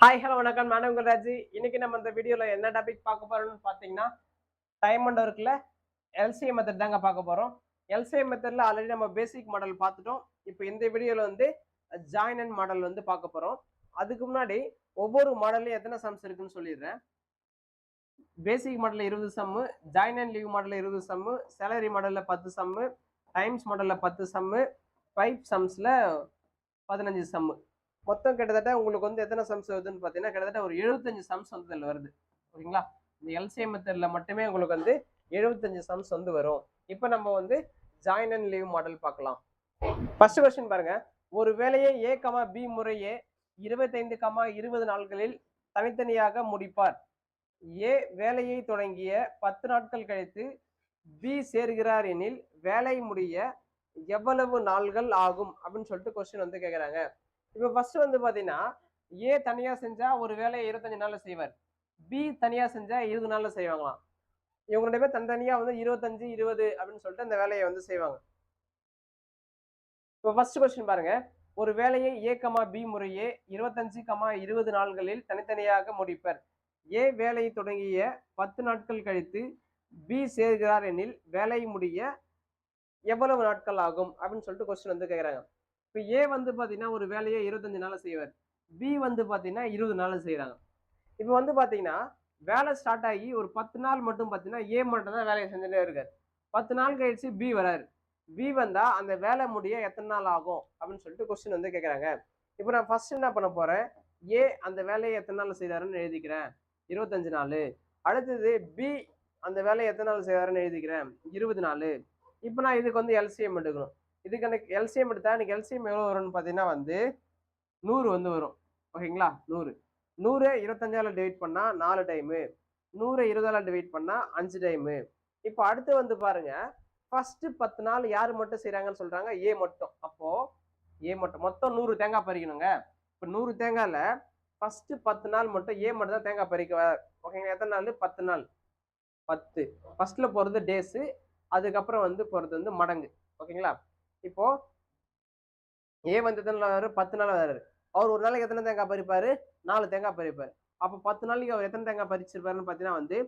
Hi hello வணக்கம். நான் உங்கள் ராஜி. இன்னைக்கு நம்ம இந்த வீடியோல என்ன டாபிக் பார்க்க போறோம்னு பார்த்தீங்கன்னா, டைம் அண்ட் ஒர்க்ல எல்சிஎம் மெத்தட் தாங்க பார்க்க போறோம். எல்சிஎம் மெத்தட்ல ஆல்ரெடி நம்ம பேசிக் மாடல் பார்த்துட்டோம். இப்போ இந்த வீடியோல வந்து ஜாயின் அண்ட் மாடல் வந்து பார்க்க போறோம். அதுக்கு முன்னாடி ஒவ்வொரு மாடல்லையும் எத்தனை சம்ஸ் இருக்குன்னு சொல்லிடுறேன். பேசிக் மாடல்ல 20 சம்மு, ஜாயின் அண்ட் லீவ் மாடல்ல 20 சம்மு, சேலரி மாடல்ல 10 சம்மு, டைம்ஸ் மாடல்ல 10 சம்மு, 5 சம்ஸ்ல 15 சம்மு. மொத்தம் கிட்டத்தட்ட உங்களுக்கு வந்து எத்தனை சம்ஸ் வருதுன்னு பார்த்தீங்கன்னா, கிட்டத்தட்ட ஒரு 75 சம்ஸ் வந்து இதில் வருது. ஓகேங்களா? இந்த எல்சிஎம் மெத்தட்ல மட்டுமே உங்களுக்கு வந்து 75 சம்ஸ் வந்து வரும். இப்போ நம்ம வந்து ஜாயின் அண்ட் லீவ் மாடல் பார்க்கலாம். ஃபர்ஸ்ட் கொஸ்டின் பாருங்க. ஒரு வேலையை ஏ கமா பி முறையே 25 கமா 20 நாட்களில் தனித்தனியாக முடிப்பார். ஏ வேலையை தொடங்கிய 10 நாட்கள் கழித்து பி சேர்கிறார் எனில் வேலை முடிய எவ்வளவு நாள்கள் ஆகும் அப்படின்னு சொல்லிட்டு கொஸ்டின் வந்து கேட்குறாங்க. இப்போ ஃபர்ஸ்ட் வந்து பாத்தீங்கன்னா, ஏ தனியா செஞ்சா ஒரு வேலையை 25 நாள்ல செய்வார். பி தனியா செஞ்சா 20 நாள்ல செய்வாங்களாம். இவங்க 2 பேர் தனித்தனியா வந்து 25, 20 அப்படின்னு சொல்லிட்டு அந்த வேலையை வந்து செய்வாங்க. இப்போ ஃபர்ஸ்ட் கொஸ்டின் பாருங்க. ஒரு வேலையை ஏ கமா பி முறையே 25 கமா 20 நாள்களில் தனித்தனியாக முடிப்பர். ஏ வேலையை தொடங்கிய 10 நாட்கள் கழித்து பி சேர்கிறார் எனில் வேலை முடிய எவ்வளவு நாட்கள் ஆகும் அப்படின்னு சொல்லிட்டு கொஸ்டின் வந்து கேட்குறாங்க. இப்போ ஏ வந்து பார்த்தீங்கன்னா ஒரு வேலையை 25 நாள்ல செய்வார். பி வந்து பார்த்தீங்கன்னா 20 நாள்ல செய்கிறாங்க. இப்போ வந்து பார்த்தீங்கன்னா வேலை ஸ்டார்ட் ஆகி ஒரு 10 நாள் மட்டும் பார்த்தீங்கன்னா ஏ மட்டும் தான் வேலையை செஞ்சுட்டே இருக்காரு. 10 நாள் கழிச்சு பி வராரு. பி வந்தா அந்த வேலை முடிய எத்தனை நாள் ஆகும் அப்படின்னு சொல்லிட்டு கொஸ்டின் வந்து கேட்குறாங்க. இப்போ நான் ஃபர்ஸ்ட் என்ன பண்ண போறேன், ஏ அந்த வேலையை எத்தனை நாள் செய்தாருன்னு எழுதிக்கிறேன், 25 நாள். அடுத்தது பி அந்த வேலையை எத்தனை நாள் செய்தாருன்னு எழுதிக்கிறேன், 20 நாள். இப்போ நான் இதுக்கு வந்து எல்சிஎம் எடுக்கணும். இதுக்கு எனக்கு எல்சிஎம் எடுத்தா எனக்கு எல்சிஎம் எவ்வளோ வரும்னு பார்த்தீங்கன்னா வந்து 100 வந்து வரும். ஓகேங்களா? 100 100 25ஆல டிவைட் பண்ணா 4 டைமு, 100 20ஆல டிவைட் பண்ணா 5 டைமு. இப்போ அடுத்து வந்து பாருங்க, ஃபர்ஸ்ட் 10 நாள் யார் மட்டும் செய்றாங்கன்னு சொல்றாங்க, ஏ மட்டும். அப்போ ஏ மட்டும் மொத்தம் 100 தேங்காய் பறிக்கணுங்க. இப்போ 100 தேங்காய்ல ஃபர்ஸ்ட் 10 நாள் மட்டும் ஏ மட்டும் தான் தேங்காய் பறிக்குவார். ஓகேங்களா? எத்தனை நாள்? 10 நாள். 10 ஃபர்ஸ்ட்ல போறது டேஸ், அதுக்கப்புறம் வந்து போறது வந்து மடங்கு. ஓகேங்களா? இப்போ ஏ வந்து எத்தனை நாள் வராரு, 10 நாள் வராரு. அவர் ஒரு நாளைக்கு எத்தனை தேங்காய் பறிப்பாரு, 4 தேங்காய் பறிப்பாரு. அப்போ 10 நாளைக்கு அவர் எத்தனை தேங்காய் பறிச்சிருப்பாருன்னு பார்த்தீங்கன்னா வந்து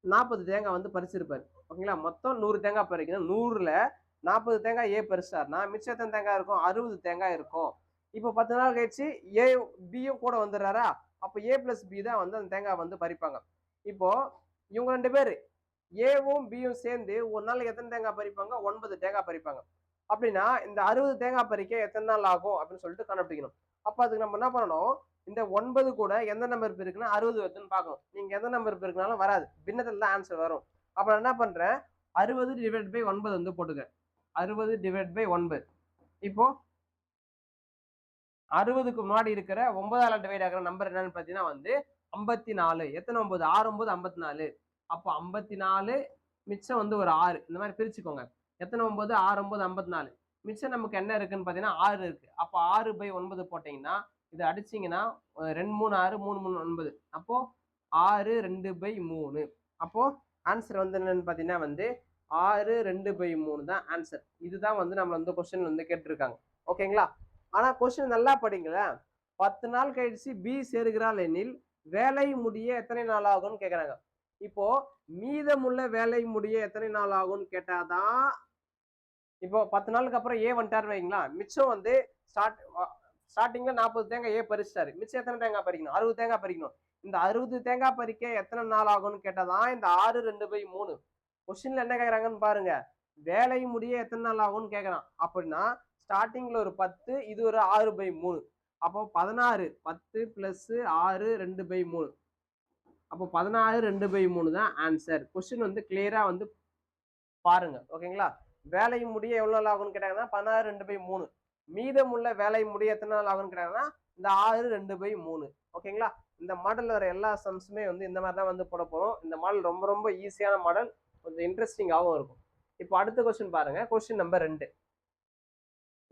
40 தேங்காய் வந்து பறிச்சிருப்பாரு. ஓகேங்களா? மொத்தம் 100 தேங்காய் பறிக்கணும். 100ல 40 தேங்காய் ஏ பறிச்சிட்டாருன்னா மிச்சம் எத்தனை தேங்காய் இருக்கும், 60 தேங்காய் இருக்கும். இப்போ 10 நாள் கழிச்சு ஏ பியும் கூட வந்துடுறாரா, அப்போ ஏ பிளஸ் பி தான் வந்து அந்த தேங்காய் வந்து பறிப்பாங்க. இப்போ இவங்க 2 பேரு ஏவும் பியும் சேர்ந்து ஒரு நாளைக்கு எத்தனை தேங்காய் பறிப்பாங்க, 9 தேங்காய் பறிப்பாங்க. அப்படின்னா இந்த 60 தேங்காய் பறிக்க எத்தனை நாள் ஆகும் அப்படின்னு சொல்லிட்டு கண்டுபிடிக்கணும். அப்ப அதுக்கு நம்ம என்ன பண்ணணும், இந்த 9 கூட எந்த நம்பர் பெருக்குன்னா 60 வருதுன்னு பார்க்கணும். நீங்க எந்த நம்பர் பெருக்குனாலும் வராது, பின்னத்துல தான் ஆன்சர் வரும். அப்ப நான் என்ன பண்றேன், 60 டிவைட் பை 9 வந்து போட்டுக்கிறேன். 60 டிவைட் பை 9. இப்போ 60க்கு முன்னாடி இருக்கிற 9ஆல டிவைட் ஆகிற நம்பர் என்னன்னு பார்த்தீங்கன்னா வந்து 54. எத்தனை 9? 6 9 54. அப்போ 54 மிச்சம் வந்து ஒரு 6. இந்த மாதிரி பிரிச்சுக்கோங்க. எத்தனை 9? 6 9 54. மிச்சம் நமக்கு என்ன இருக்குன்னு பார்த்தீங்கன்னா 6 இருக்கு. அப்போ 6 பை 9 போட்டீங்கன்னா இதை அடிச்சீங்கன்னா 2 3 6 3 3 9. அப்போ 6 2 பை 3. அப்போ ஆன்சர் வந்து என்னன்னு பார்த்தீங்கன்னா வந்து 6 2 பை 3 தான் ஆன்சர். இதுதான் வந்து நம்ம வந்து கொஸ்டின் வந்து கேட்டிருக்காங்க. ஓகேங்களா? ஆனா கொஸ்டின் நல்லா படிங்களேன். 10 நாள் கழிச்சு பி சேர்கிறாள் எனில் வேலை முடிய எத்தனை நாள் ஆகும்னு கேக்குறாங்க. இப்போ மீதமுள்ள வேலை முடிய எத்தனை நாள் ஆகும்னு கேட்டாதான், இப்போ 10 நாளுக்கு அப்புறம் ஏ வந்துட்டாருன்னு வைங்களா, மிச்சம் வந்து ஸ்டார்டிங்ல 40 தேங்காய் ஏ பறிச்சிட்டாரு. மிச்சம் எத்தனை தேங்காய் பறிக்கணும், 60 தேங்காய் பறிக்கணும். இந்த 60 தேங்காய் பறிக்க எத்தனை நாள் ஆகும்னு கேட்டாதான் இந்த 6 2 பை 3. கொஸ்டின்ல என்ன கேக்குறாங்கன்னு பாருங்க, வேலை முடிய எத்தனை நாள் ஆகும்னு கேக்குறான். அப்படின்னா ஸ்டார்டிங்ல ஒரு 10, இது ஒரு 6 பை 3. அப்போ 16. 10 பிளஸ் 6 2 பை 3. அப்போ 16 2 பை 3 தான் ஆன்சர். கொஸ்டின் வந்து கிளியரா வந்து பாருங்க. ஓகேங்களா? வேலை முடிய எவ்வளவு நாள் ஆகும்னு கேட்டாங்கன்னா 16 2 பை 3. மீதமுள்ள வேலை முடிய எத்தனை நாள் ஆகும்னு கேட்டாங்கன்னா இந்த 6 2 பை 3. ஓகேங்களா? இந்த மாடல்ல வர எல்லா சம்ஸுமே வந்து இந்த மாதிரி தான் வந்து போட போறோம். இந்த மாடல் ரொம்ப ரொம்ப ஈஸியான மாடல், கொஞ்சம் இன்ட்ரெஸ்டிங்காகவும் இருக்கும். இப்போ அடுத்த கொஸ்டின் பாருங்க. Question number 2.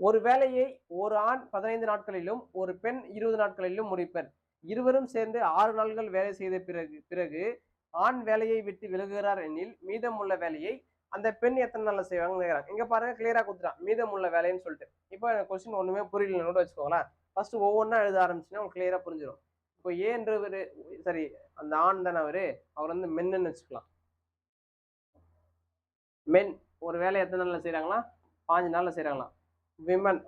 ஒரு வேலையை ஒரு ஆண் 15 நாட்களிலும் ஒரு பெண் 20 நாட்களிலும் முடிப்பர். இருவரும் சேர்ந்து 6 நாட்கள் வேலை செய்த பிறகு ஆண் வேலையை விட்டு விலகுகிறார் எனில் மீதமுள்ள வேலையை அந்த பெண் எத்தனை நாள்ல செய்வாங்கன்னு கேக்குறாங்க. இங்க பாருங்க கிளியரா கொடுத்துட்டான் மீதமுள்ள வேலைன்னு சொல்லிட்டு. இப்போ கொஸ்டின் ஒண்ணுமே புரியலன்னு கூட வச்சுக்கோங்களேன். ஃபர்ஸ்ட் ஒவ்வொன்றா எழுத ஆரம்பிச்சுன்னா உங்களுக்கு கிளியரா புரிஞ்சிடும். இப்போ ஏன்றவர் சரி, அந்த ஆண் தானே அவர் வந்து மென்னு வச்சுக்கலாம். மென் ஒரு வேலையை எத்தனை நாள்ல செய்றாங்களா? 5 நாள்ல செய்றாங்களாம். விமன்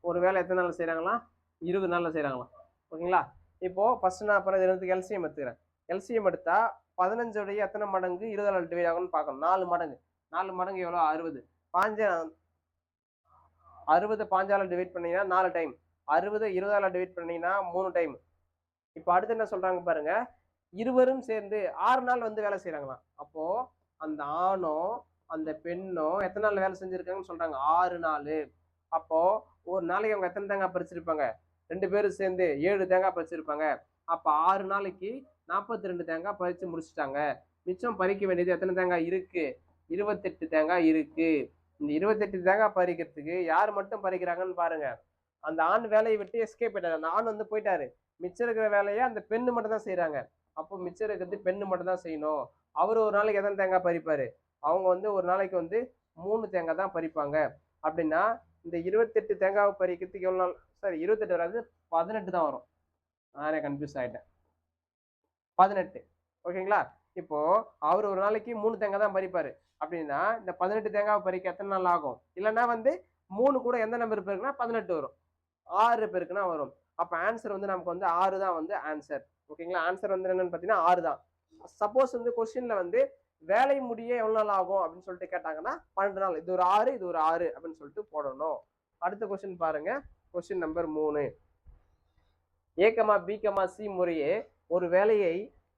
ஒரு வேலை எத்தனை நாள்ல செய்றாங்களாம்? 20 நாள்ல செய்றாங்களாம். ஓகேங்களா? இப்போ ஃபர்ஸ்ட் நான் அப்புறம் இதுக்கு எல்சிஎம் எடுத்துக்கிறேன். எல்சிஎம் எடுத்தா 15 உடைய எத்தனை மடங்கு 20ஆல டிவைட் ஆகும்னு பார்க்கணும். 4 மடங்கு. 4 மடங்கு எவ்வளோ? 60. 5 60 5ஆல டிவைட் பண்ணீங்கன்னா 4 டைம். 60 20ஆல டிவைட் பண்ணீங்கன்னா 3 டைம். இப்போ அடுத்து என்ன சொல்றாங்க பாருங்க. இருவரும் சேர்ந்து 6 நாள் வந்து வேலை செய்றாங்களாம். அப்போ அந்த ஆணும் அந்த பெண்ணும் எத்தனை நாள் வேலை செஞ்சிருக்காங்கன்னு சொல்றாங்க? 6 நாளு. அப்போ ஒரு நாளைக்கு அவங்க எத்தனை தேங்காய் பறிச்சிருப்பாங்க? 2 பேரும் சேர்ந்து 7 தேங்காய் பறிச்சிருப்பாங்க. அப்ப 6 நாளைக்கு 42 தேங்காய் பறிச்சு முடிச்சுட்டாங்க. மிச்சம் பறிக்க வேண்டியது எத்தனை தேங்காய் இருக்கு? 28 தேங்காய் இருக்கு. இந்த 28 தேங்காய் பறிக்கிறதுக்கு யார் மட்டும் பறிக்கிறாங்கன்னு பாருங்க. அந்த ஆண் வேலையை விட்டு எஸ்கேப் ஆயிட்டாரு. அந்த ஆண் வந்து போயிட்டாரு. மிச்சம் இருக்கிற வேலையை அந்த பெண்ணு மட்டும் தான் செய்றாங்க. அப்போ மிச்சம் இருக்கிறது பெண்ணு மட்டும் தான் செய்யணும். அவரு ஒரு நாளைக்கு எத்தனை தேங்காய் பறிப்பாரு? அவங்க வந்து ஒரு நாளைக்கு வந்து 3 தேங்காய் தான் பறிப்பாங்க. அப்படின்னா இந்த 28 தேங்காவை பறிக்கிறதுக்கு எவ்வளவு நாள்? சாரி, 28 வராது, 18 தான் வரும். நானே கன்ஃபியூஸ் ஆயிட்டேன். 18. ஓகேங்களா? இப்போ அவர் ஒரு நாளைக்கு 3 தேங்காய் தான் பறிப்பாரு. அப்படின்னா இந்த 18 தேங்காவை பறிக்க எத்தனை நாள் ஆகும்? இல்லைன்னா வந்து 3 கூட எந்த நம்பர் பெருக்குனா 18 வரும். 6 பெருக்குனா வரும். அப்ப ஆன்சர் வந்து நமக்கு வந்து 6 தான் வந்து ஆன்சர். ஓகேங்களா? ஆன்சர் வந்து என்னன்னு பார்த்தீங்கன்னா 6 தான். சப்போஸ் வந்து கொஸ்டின்ல வந்து வேலை முடிய எவ்வளவு நாள் ஆகும் அப்படின்னு சொல்லிட்டு கேட்டாங்கன்னா 12 நாள். இது ஒரு 6, இது ஒரு 6 அப்படின்னு சொல்லிட்டு போடணும். அடுத்த கொஸ்டின் பாருங்க. Question number 3. ஏ கமா பி கமா சி முறையே ஒரு வேலையை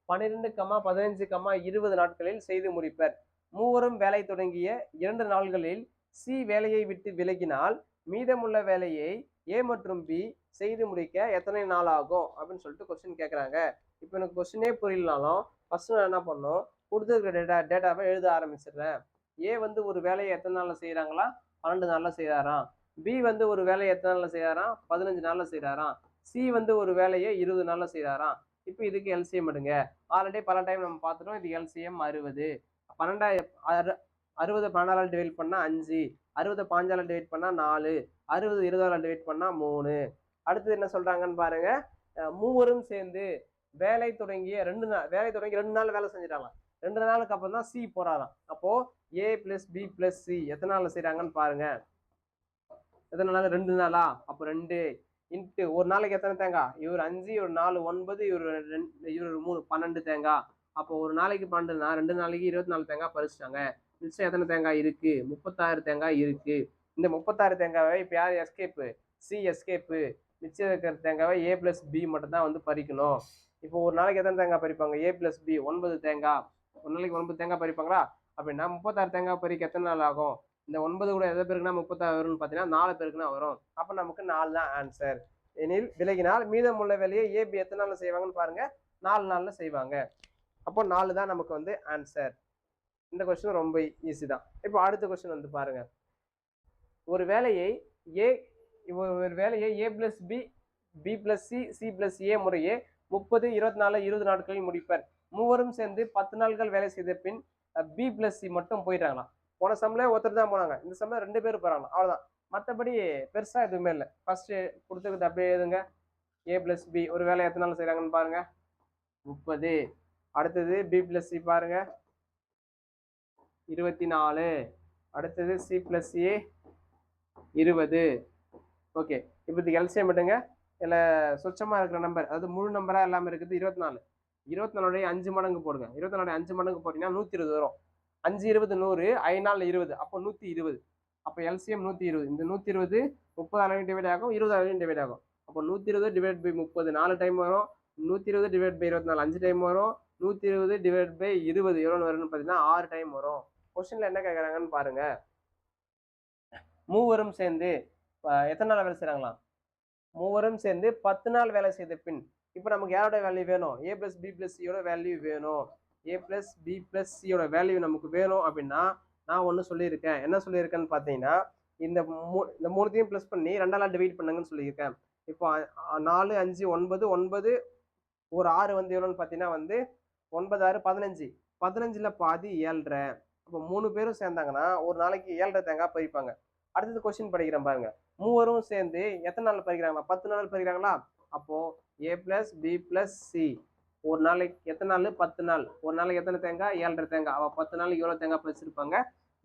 12 15 20 நாட்களில் செய்து முடிப்பர். மூவரும் வேலை தொடங்கிய 2 நாள்களில் சி வேலையை விட்டு விலகினால் மீதமுள்ள வேலையை ஏ மற்றும் பி செய்து முடிக்க எத்தனை நாள் ஆகும் அப்படின்னு சொல்லிட்டு கொஸ்டின் கேட்குறாங்க. இப்போ எனக்கு கொஸ்டினே புரியலனாலும் ஃபர்ஸ்ட் நான் என்ன பண்ணணும், கொடுத்துருக்க டேட்டாவை எழுத ஆரம்பிச்சிடுறேன். ஏ வந்து ஒரு வேலையை எத்தனை நாள்ல செய்யறாங்களா? 12 நாள்ல செய்யறாராம். பி வந்து ஒரு வேலையை எத்தனை நாள்ல செய்யறாராம்? 15 நாள்ல செய்யறாராம். சி வந்து ஒரு வேலையை 20 நாள்ல செய்யறாராம். இப்போ இதுக்கு எல்சிஎம் எடுங்க. ஆல்ரெடி பல டைம் நம்ம பார்த்துட்டோம். இது எல்சிஎம் 60. 60 12ஆல் டிவைட் பண்ணா 5, 60 5ஆல டிவைட் பண்ணா 4, 60 20ஆல டிவைட் பண்ணா 3. அடுத்தது என்ன சொல்றாங்கன்னு பாருங்க. மூவரும் சேர்ந்து வேலை தொடங்கி 2 நாள் வேலை செஞ்சிட்டாங்க. 2 நாளுக்கு அப்புறம் தான் சி போறாராம். அப்போ ஏ பிளஸ் பி பிளஸ் சி எத்தனை நாள்ல செய்யறாங்கன்னு பாருங்க. எத்தனை நாள்? 2 நாளா? அப்போ 2 இன்ட்டு ஒரு நாளைக்கு எத்தனை தேங்காய்? இவர் 5, இவர் 4 9, இவர் 3 12 தேங்காய். அப்போ ஒரு நாளைக்கு 12னா 2 நாளைக்கு 24 தேங்காய் பறிச்சிட்டாங்க. மிச்சம் எத்தனை தேங்காய் இருக்கு? 36 தேங்காய் இருக்கு. இந்த 36 தேங்காவை இப்போ யார் எஸ்கேப்பு? C escape. மிச்சம் இருக்கிற தேங்காவை ஏ பிளஸ் பி மட்டும் தான் வந்து பறிக்கணும். இப்போ ஒரு நாளைக்கு எத்தனை தேங்காய் பறிப்பாங்க? ஏ பிளஸ் பி 9 தேங்காய். ஒரு நாளைக்கு 9 தேங்காய் பறிப்பாங்களா? அப்படின்னா 36 தேங்காய் பறிக்க எத்தனை நாள் ஆகும்? இந்த 9 கூட எதை பேருக்குன்னா 36 வரும்னு பார்த்தீங்கன்னா 4 பேருக்குன்னா வரும். அப்போ நமக்கு 4 தான் ஆன்சர். எனில் விலகினால் மீதமுள்ள வேலையை ஏபி எத்தனை நாள்ல செய்வாங்கன்னு பாருங்க. 4 நாள்ல செய்வாங்க. அப்போ 4 தான் நமக்கு வந்து ஆன்சர். இந்த கொஸ்டின் ரொம்ப ஈஸி தான். இப்போ அடுத்த கொஸ்டின் வந்து பாருங்க. ஒரு வேலையை A plus B, B plus C, C plus A முறையே 30 24 20 நாட்களில் முடிப்பர். மூவரும் சேர்ந்து 10 நாட்கள் வேலை செய்த பின் பி பிளஸ் சி மட்டும் போயிட்டாங்களாம். போன சம்ல ஒருத்தர் தான் போனாங்க. இந்த சம்ல 2 பேர் போறாங்க. அவ்வளவுதான். மற்றபடி பெருசா எதுவுமே இல்லை. ஃபர்ஸ்ட் கொடுத்துருக்குது அப்படியே எழுதுங்க. ஏ பிளஸ் பி ஒரு வேலை எத்தனை நாள் செய்யறாங்கன்னு பாருங்க. 30. அடுத்தது பி பிளஸ் சி பாருங்க 24. அடுத்தது சி பிளஸ் ஏ 20. ஓகே, இப்போ இதுக்கு எல்சிஎம் எடுங்க. இல்லை சொச்சமாக இருக்கிற நம்பர், அதாவது முழு நம்பராக எல்லாமே இருக்குது 24. 24 5 மடங்கு போடுங்க. 24 5 மடங்கு போட்டீங்கன்னா 120 வரும். 5 20 100, 5 நாள் 20, அப்போ 120. அப்போ எல்சிஎம் 120. இந்த 120 30 டிவைட் ஆகும், 20 டிவைட் ஆகும். அப்போ 120 டிவைட் பை 30 4 டைம் வரும். 120 டிவைட் பை 24 5 டைம் வரும். 120 டிவைட் பை 20 எவ்வளோ வரும்னு பார்த்தீங்கன்னா 6 டைம் வரும். கொஸ்டின்ல என்ன கேட்குறாங்கன்னு பாருங்க. மூவரும் சேர்ந்து எத்தனை நாள் வேலை செய்கிறாங்களாம்? மூவரும் சேர்ந்து 10 நாள் வேலை செய்த பின் இப்போ நமக்கு யாரோட வேல்யூ வேணும்? ஏ பிளஸ் பி பிளஸ் சியோட வேல்யூ வேணும். ஏ பிளஸ் பி பிளஸ் சியோட வேல்யூ நமக்கு வேணும். அப்படின்னா நான் ஒன்று சொல்லியிருக்கேன். என்ன சொல்லியிருக்கேன்னு பார்த்தீங்கன்னா, இந்த மூணுத்தையும் ப்ளஸ் பண்ணி 2ஆல் டிவைட் பண்ணுங்கன்னு சொல்லியிருக்கேன். இப்போ 4 5 9 9 ஒரு 6 வந்து எவ்வளோன்னு பார்த்தீங்கன்னா வந்து 9 6 15. 15ல் பாதி 7.5. அப்போ 3 பேரும் சேர்ந்தாங்கன்னா ஒரு நாளைக்கு 7.5 தேங்காய் பறிப்பாங்க. அடுத்தது கொஸ்டின் படிக்கிறேன் பாருங்க. மூவரும் சேர்ந்து எத்தனை நாள் பறிக்கிறாங்களா? 10 நாள் பறிக்கிறாங்களா? அப்போ ஏ பிளஸ் பி பிளஸ் சி ஒரு நாளைக்கு எத்தனை நாள்? 10 நாள். ஒரு நாளைக்கு எத்தனை தேங்காய்? 7.5 தேங்காய். அவள் 10 நாளைக்கு எவ்வளோ தேங்காய் பறிச்சிருப்பாங்க?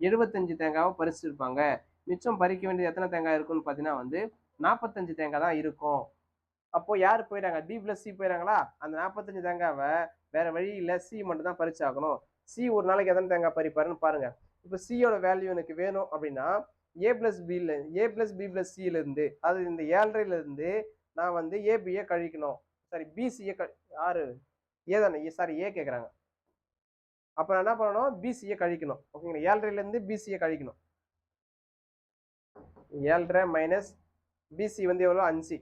75 தேங்காவை பறிச்சிருப்பாங்க. மிச்சம் பறிக்க வேண்டியது எத்தனை தேங்காய் இருக்குன்னு பார்த்தீங்கன்னா வந்து 45 தேங்காய் தான் இருக்கும். அப்போ யார் போயிடாங்க? பி பிளஸ் சி போயிடாங்களா? அந்த 45 தேங்காவை வேற வழி இல்லை, சி மட்டும் தான் பறிச்சாகணும். சி ஒரு நாளைக்கு எத்தனை தேங்காய் பறிப்பாருன்னு பாருங்க. இப்போ சியோட வேல்யூ எனக்கு வேணும் அப்படின்னா ஏ பிளஸ் பி பிளஸ் சில இருந்து, அது இந்த 7.5ல இருந்து நான் வந்து ஏபியை கழிக்கணும். சாரி, பிசியை யாரு ஏ தானே, சாரி ஏ கேட்குறாங்க. அப்போ நான் என்ன பண்ணணும்? பிசியை கழிக்கணும். ஓகேங்களா? 7.5ல இருந்து பிசியை கழிக்கணும். 7.5 மைனஸ் பிசி வந்து எவ்வளோ? 5.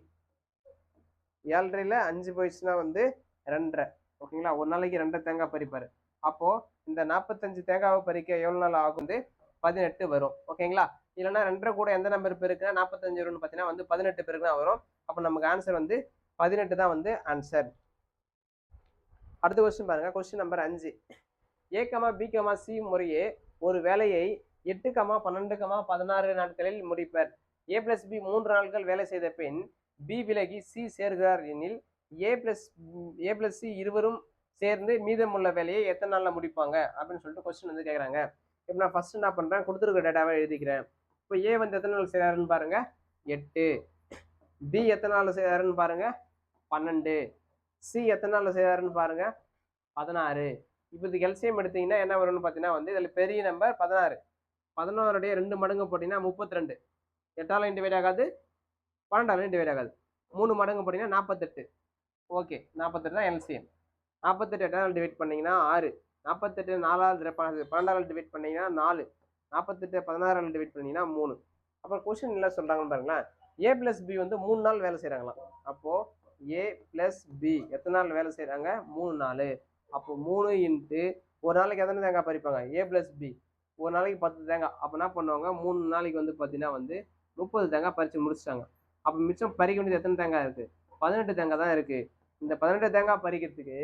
7.5ல 5 போயிடுச்சுன்னா வந்து 2.5. ஓகேங்களா? ஒரு நாளைக்கு 2 தேங்காய் பறிப்பாரு. அப்போ இந்த 45 தேங்காவை பறிக்க எவ்வளோ நாள் ஆகும்? வந்து 18 வரும். ஓகேங்களா? இல்லைன்னா 2 கூட எந்த நம்பர் பேருக்குன்னா 45 வரும்னு பார்த்தீங்கன்னா வந்து 18 பேருக்கு தான் வரும். அப்போ நமக்கு ஆன்சர் வந்து 18 தான் வந்து ஆன்சர். அடுத்த கொஸ்டின் பாருங்க. Question number 5. ஏ கமா பி கமா சி முறையே ஒரு வேலையை 8, 12, 16 நாட்களில் முடிப்பர். ஏ பிளஸ் பி 3 நாட்கள் வேலை செய்த பின் பி விலகி சி சேர்கிறார் எனில் ஏ பிளஸ் சி இருவரும் சேர்ந்து மீதமுள்ள வேலையை எத்தனை நாளில் முடிப்பாங்க அப்படின்னு சொல்லிட்டு கொஸ்டின் வந்து கேட்குறாங்க. இப்போ நான் ஃபர்ஸ்ட் என்ன பண்ணுறேன்? கொடுத்துருக்க டேட்டாவை எழுதிக்கிறேன். இப்போ ஏ வந்து எத்தனை நாள் செய்கிறாருன்னு பாருங்க, 8. பி எத்தனை நாள் செய்கிறாருன்னு பாருங்க, 12. சி எத்தனை நாள் செய்கிறாருன்னு பாருங்க, 16. இப்போ இதுக்கு எல்சிஎம் எடுத்தீங்கன்னா என்ன வரும்னு பார்த்தீங்கன்னா வந்து இதில் பெரிய நம்பர் 16. 16 2 மடங்கு போட்டிங்கன்னா 32. 8ஆல் டிவைட் ஆகாது, 12ஆல் டிவைட் ஆகாது. 3 மடங்கு போட்டிங்கன்னா 48. ஓகே, 48 தான் எல்சிஎம். 48 8ஆல் டிவைட் பண்ணிங்கன்னா 6. 48 4ஆல் 12ஆல் டிவைட் பண்ணிங்கன்னா 4. 48 16ஆல் டிவைட் பண்ணிங்கன்னா 3. அப்புறம் கொஸ்டின் என்ன சொல்கிறாங்கன்னு பாருங்களேன். ஏ பிளஸ் பி வந்து 3 நாள் வேலை செய்கிறாங்களாம். அப்போது ஏ பிளஸ் பி எத்தனை நாள் வேலை செய்கிறாங்க? 3 நாள். அப்போ 3 இன்ட்டு ஒரு நாளைக்கு எத்தனை தேங்காய் பறிப்பாங்க? ஏ பிளஸ் பி ஒரு நாளைக்கு 10 தேங்காய். அப்போ என்ன பண்ணுவாங்க? 3 நாளைக்கு வந்து பார்த்தீங்கன்னா வந்து 30 தேங்காய் பறித்து முடிச்சிட்டாங்க. அப்போ மிச்சம் பறிக்க வேண்டியது எத்தனை தேங்காய் இருக்குது? 18 தேங்காய் தான் இருக்குது. இந்த 18 தேங்காய் பறிக்கிறதுக்கு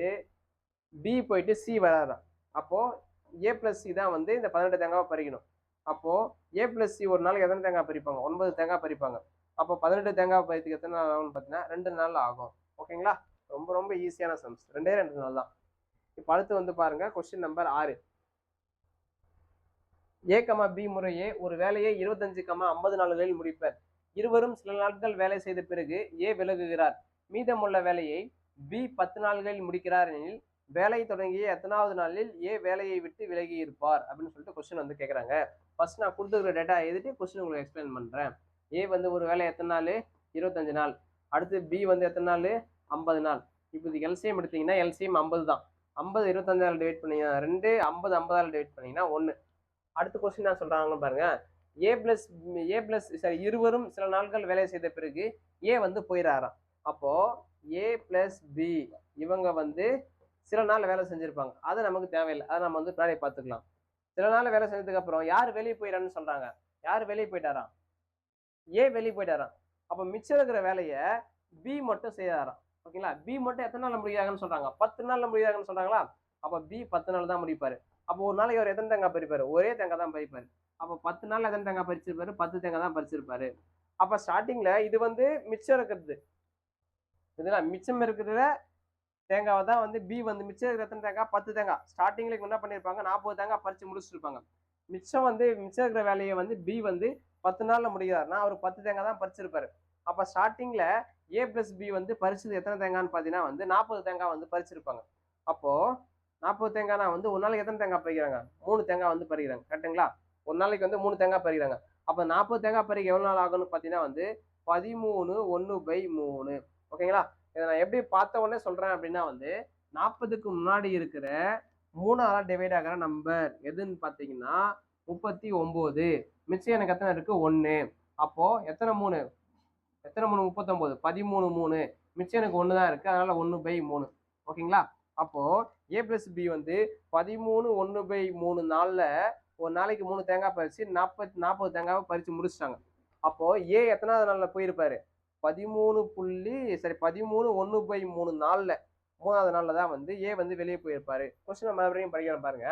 பி போயிட்டு சி வராதான். அப்போது ஏ பிளஸ் சி தான் வந்து இந்த 18 தேங்காவை பறிக்கணும். அப்போது ஏ பிளஸ் சி ஒரு நாளைக்கு எத்தனை தேங்காய் பறிப்பாங்க? 9 தேங்காய் பறிப்பாங்க. அப்போ 18 தேங்காய் பறிக்கிறதுக்கு எத்தனை நாள் ஆகும்னு பார்த்தீங்கன்னா 2 நாள் ஆகும். ஓகேங்களா? ரொம்ப ரொம்ப ஈஸியான சம்ஸ். 2 நாள் தான். இப்போ அடுத்து வந்து பாருங்க, கொஸ்டின் நம்பர் 6. ஏ கமா பி முறையே ஒரு வேலையை 25, 50 நாட்களில் முடிப்பர். இருவரும் சில நாட்கள் வேலை செய்த பிறகு ஏ விலகுகிறார். மீதமுள்ள வேலையை பி 10 நாட்களில் முடிக்கிறார் எனில் வேலை தொடங்கிய எத்தனாவது நாளில் ஏ வேலையை விட்டு விலகி இருப்பார் அப்படின்னு சொல்லிட்டு கொஸ்டின் வந்து கேட்குறாங்க. ஃபர்ஸ்ட் நான் கொடுத்துருக்கிற டேட்டா எழுதிட்டு கொஸ்டின் உங்களுக்கு எக்ஸ்பிளைன் பண்ணுறேன். ஏ வந்து ஒரு வேலை எத்தனை நாள்? 25 நாள். அடுத்து பி வந்து எத்தனை நாள்? 50 நாள். இப்போ இது எல்சிஎம் எடுத்தீங்கன்னா எல்சிஎம் 50 தான். 50 25ஆல் டிவைட் பண்ணிங்கன்னா 2, 50 50ஆல் டிவைட் பண்ணிங்கன்னா 1. அடுத்த கொஸ்டின் நான் சொல்கிறாங்கன்னு பாருங்க. ஏ பிளஸ் சாரி இருவரும் சில நாட்கள் வேலை செய்த பிறகு ஏ வந்து போயிடாராம். அப்போது ஏ பிளஸ் பி இவங்க வந்து சில நாள் வேலை செஞ்சுருப்பாங்க. அது நமக்கு தேவையில்லை, அதை நம்ம வந்து பின்னாடி பார்த்துக்கலாம். சில நாள் வேலை செஞ்சதுக்கு அப்புறம் யார் வெளியே போயிடான்னு சொல்கிறாங்க? யார் வெளியே போயிட்டாராம்? ஏ வெளியே போயிட்டாராம். அப்போ மிச்சம் இருக்கிற வேலையை பி மட்டும் செய்யாராம். ஓகேங்களா? பி மட்டும் எத்தனை நாள் முடியாங்கன்னு சொல்கிறாங்க? 10 நாளில் முடியாங்கன்னு சொல்கிறாங்களா? அப்போ பி 10 நாள் தான் முடிப்பார். அப்போ ஒரு நாளைக்கு அவர் எத்தனை தேங்காய் பறிப்பார்? ஒரே தேங்காய் தான் பறிப்பார். அப்போ 10 நாள் எத்தனை தேங்காய் பறிச்சிருப்பாரு? 10 தேங்காய் தான் பறிச்சிருப்பாரு. அப்போ ஸ்டார்டிங்கில் இது வந்து மிச்சம் இருக்கிறது, இதெல்லாம் மிச்சம் இருக்கிற தேங்காவை தான் வந்து பி வந்து மிச்சம் இருக்கிற எத்தனை தேங்காய்? 10 தேங்காய். ஸ்டார்டிங்கில் என்ன பண்ணியிருப்பாங்க? 40 தேங்காய் பறித்து முடிச்சிருப்பாங்க. மிச்சம் இருக்கிற வேலையை வந்து பி வந்து 10 நாளில் முடிகிறாருன்னா அவர் 10 தேங்காய் தான் பறிச்சிருப்பாரு. அப்போ ஸ்டார்டிங்கில் ஏ பிளஸ் பி வந்து பறிச்சது எத்தனை தேங்காய்னு பார்த்தீங்கன்னா வந்து 40 தேங்காய் வந்து பறிச்சிருப்பாங்க. அப்போது 40 தேங்காய்னா வந்து ஒரு நாளைக்கு எத்தனை தேங்காய் பறிக்கிறாங்க? 3 தேங்காய் வந்து பறிக்கிறாங்க. கரெக்டுங்களா? ஒரு நாளைக்கு வந்து 3 தேங்காய் பறிக்கிறாங்க. அப்போ 40 தேங்காய் பறிக்க எவ்வளோ நாள் ஆகும்னு பார்த்தீங்கன்னா வந்து 13 1/3. ஓகேங்களா? இதை நான் எப்படி பார்த்த உடனே சொல்கிறேன் அப்படின்னா வந்து 40க்கு முன்னாடி இருக்கிற 3ஆல் டிவைட் ஆகிற நம்பர் எதுன்னு பார்த்தீங்கன்னா 39. மிச்சம் எனக்கு எத்தனை இருக்குது? 1. அப்போது எத்தனை 3? 39 13 3. மிச்சம் எனக்கு 1 தான் இருக்குது, அதனால் 1/3. ஓகேங்களா? அப்போது ஏ பிளஸ் பி வந்து 13 1/3 நாளில் ஒரு நாளைக்கு 3 தேங்காய் பறித்து 40 தேங்காவை பறித்து முடிச்சிட்டாங்க. அப்போது ஏ எத்தனாவது நாளில் போயிருப்பார்? 13 1/3 நாளில் 3ஆவது நாளில் தான் வந்து ஏ வந்து வெளியே போயிருப்பார். கொஸ்டின் மறுபடியும் படிக்கிறேன் பாருங்க.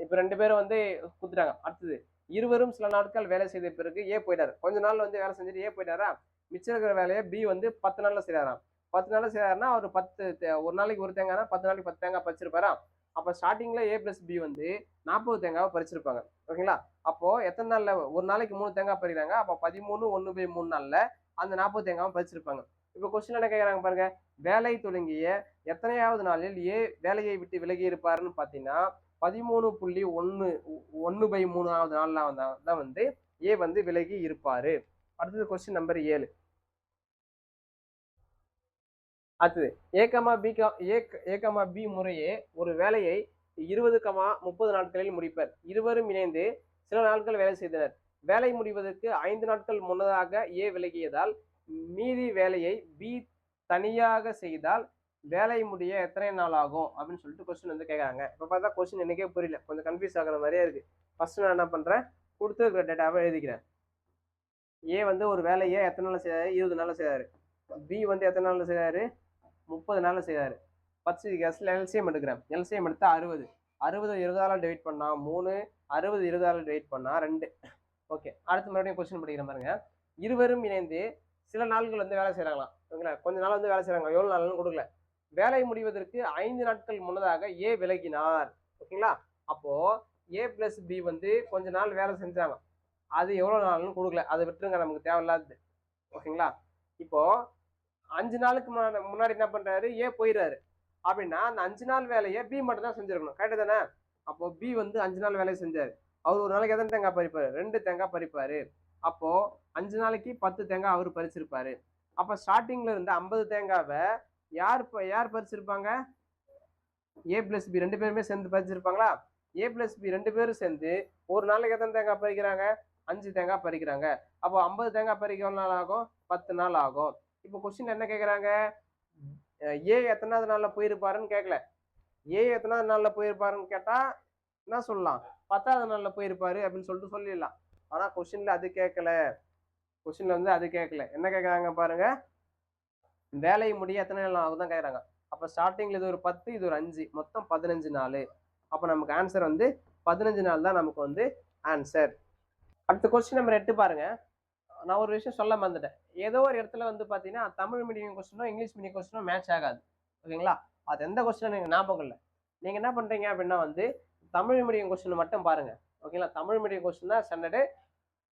இப்போ 2 பேரும் வந்து கொடுத்துட்டாங்க. அடுத்தது இருவரும் சில நாட்கள் வேலை செய்த பிறகு ஏ போயிட்டாரு. கொஞ்ச நாள் வந்து வேலை செஞ்சுட்டு ஏ போயிட்டாரா? மிச்சம் இருக்கிற வேலையை பி வந்து 10 நாள்ல செய்யறாராம். 10 நாள்ல செய்யறாருன்னா அவர் ஒரு நாளைக்கு ஒரு தேங்காய்னா 10 நாளைக்கு 10 தேங்காய் பறிச்சிருப்பாரா. அப்போ ஸ்டார்டிங்ல ஏ பிளஸ் பி வந்து 40 தேங்காவை பறிச்சிருப்பாங்க. ஓகேங்களா. அப்போ எத்தனை நாள்ல ஒரு நாளைக்கு 3 தேங்காய் பறிக்கிறாங்க. அப்போ 13 1/3 நாள்ல அந்த 40 தேங்காவை பறிச்சிருப்பாங்க. இப்போ கொஸ்டின் என்ன கேட்கறாங்க பாருங்க, வேலை தொடங்கிய எத்தனையாவது நாளில் ஏ வேலையை விட்டு விலகி இருப்பாருன்னு பாத்தீங்கன்னா 13.1/3 நாள்ல தான் வந்து ஏ வந்து விலகி இருப்பாரு. அடுத்தது கொஸ்டின் நம்பர் 7. அடுத்தது ஏ கமா பி முறையே ஒரு வேலையை 20, 30 நாட்களில் முடிப்பர். இருவரும் இணைந்து சில நாட்கள் வேலை செய்தனர். வேலை முடிவதற்கு 5 நாட்கள் முன்னதாக ஏ விலகியதால் மீதி வேலையை பி தனியாக செய்தால் வேலை முடிய எத்தனை நாள் ஆகும் அப்படின்னு சொல்லிட்டு கொஸ்டின் வந்து கேட்கறாங்க. இப்போ பார்த்தா கொஸ்டின் எனக்கே புரியல, கொஞ்சம் கன்ஃபியூஸ் ஆகுற மாதிரியே இருக்கு. ஃபர்ஸ்ட் நான் என்ன பண்றேன், கொடுத்துருக்கிற டேட்டாவை எழுதிக்கிறேன். ஏ வந்து ஒரு வேலையை எத்தனை நாள் செய்யறாரு, 20 நாள்ல செய்யறாரு. பி வந்து எத்தனை நாள்ல செய்யறாரு, 30 நாள்ல செய்யறாரு. ஃபர்ஸ்ட் எல்சிஎம் எடுக்கிறேன். எல்சிஎம் எடுத்தா 60. 60 20ஆல டிவைட் பண்ணா 3, 60 20ஆல டிவைட் பண்ணா 2. ஓகே, அடுத்து மறுபடியும் கொஸ்டின் படிக்கிறேன் பாருங்க. இருவரும் இணைந்து சில நாள்கள் வந்து வேலை செய்யறாங்களாம். ஓகேங்களா, கொஞ்ச நாள் வந்து வேலை செய்யறாங்க. எவ்வளவு நாள்னு கொடுக்கல. வேலை முடிவதற்கு 5 நாட்கள் முன்னதாக ஏ விலகினார். ஓகேங்களா, அப்போ ஏ பிளஸ் பி வந்து கொஞ்ச நாள் வேலை செஞ்சாங்க. அது எவ்வளவு நாள்னு கொடுக்கல, அதை விட்டுருங்க, நமக்கு தேவையில்லாதது. ஓகேங்களா, இப்போ 5 நாளுக்கு முன்னாடி என்ன பண்றாரு, ஏ போயிடுறாரு. அப்படின்னா அந்த 5 நாள் வேலையை பி மட்டும் தான் செஞ்சிருக்கணும். கரெக்டு தானே. அப்போ பி வந்து 5 நாள் வேலையை செஞ்சாரு. அவர் ஒரு நாளைக்கு எத்தனை தேங்காய் பறிப்பாரு, 2 தேங்காய் பறிப்பாரு. அப்போ 5 நாளைக்கு 10 தேங்காய் அவர் பறிச்சிருப்பாரு. அப்ப ஸ்டார்டிங்ல இருந்து 50 தேங்காவை யார் பறிச்சிருப்பாங்க, ஏ பிளஸ் பி 2 பேருமே சேர்ந்து பறிச்சிருப்பாங்களா. ஏ பிளஸ் பி 2 பேரும் சேர்ந்து ஒரு நாளைக்கு எத்தனை தேங்காய் பறிக்கிறாங்க, 5 தேங்காய் பறிக்கிறாங்க. அப்போ 50 தேங்காய் பறிக்க எவ்வளவு நாள் ஆகும், 10 நாள் ஆகும். இப்போ கொஸ்டின் என்ன கேட்கறாங்க, ஏ எத்தனாவது நாள்ல போயிருப்பாருன்னு கேட்கல. ஏ எத்தனாவது நாள்ல போயிருப்பாருன்னு கேட்டா என்ன சொல்லலாம், 10வது நாள்ல போயிருப்பாரு அப்படின்னு சொல்லிட்டு சொல்லிடலாம். ஆனா கொஸ்டின்ல அது கேட்கல. கொஸ்டின்ல வந்து அது கேட்கல. என்ன கேட்கறாங்க பாருங்க, வேலை முடிய எத்தனை நாள் ஆகுதான் கேட்கறாங்க. அப்ப ஸ்டார்டிங்ல இது ஒரு 10, இது ஒரு 5, மொத்தம் 15 நாள். அப்ப நமக்கு ஆன்சர் வந்து 15 நாள் தான் நமக்கு வந்து ஆன்சர். அடுத்த கொஸ்டின் நம்பர் 8 பாருங்க. நான் ஒரு விஷயம் சொல்ல மறந்துட்டேன். ஏதோ ஒரு இடத்துல வந்து பாத்தீங்கன்னா தமிழ் மீடியம் கொஸ்டினோ இங்கிலீஷ் மீடியம் கொஸ்டினோ மேட்ச் ஆகாது. ஓகேங்களா, அது எந்த கொஸ்டினும் நீங்க ஞாபகம் இல்லை. நீங்க என்ன பண்றீங்க அப்படின்னா வந்து தமிழ் மீடியம் கொஸ்டின் மட்டும் பாருங்க. ஓகேங்களா, தமிழ் மீடியம் கொஸ்டின் தான் ஸ்டாண்டர்டு.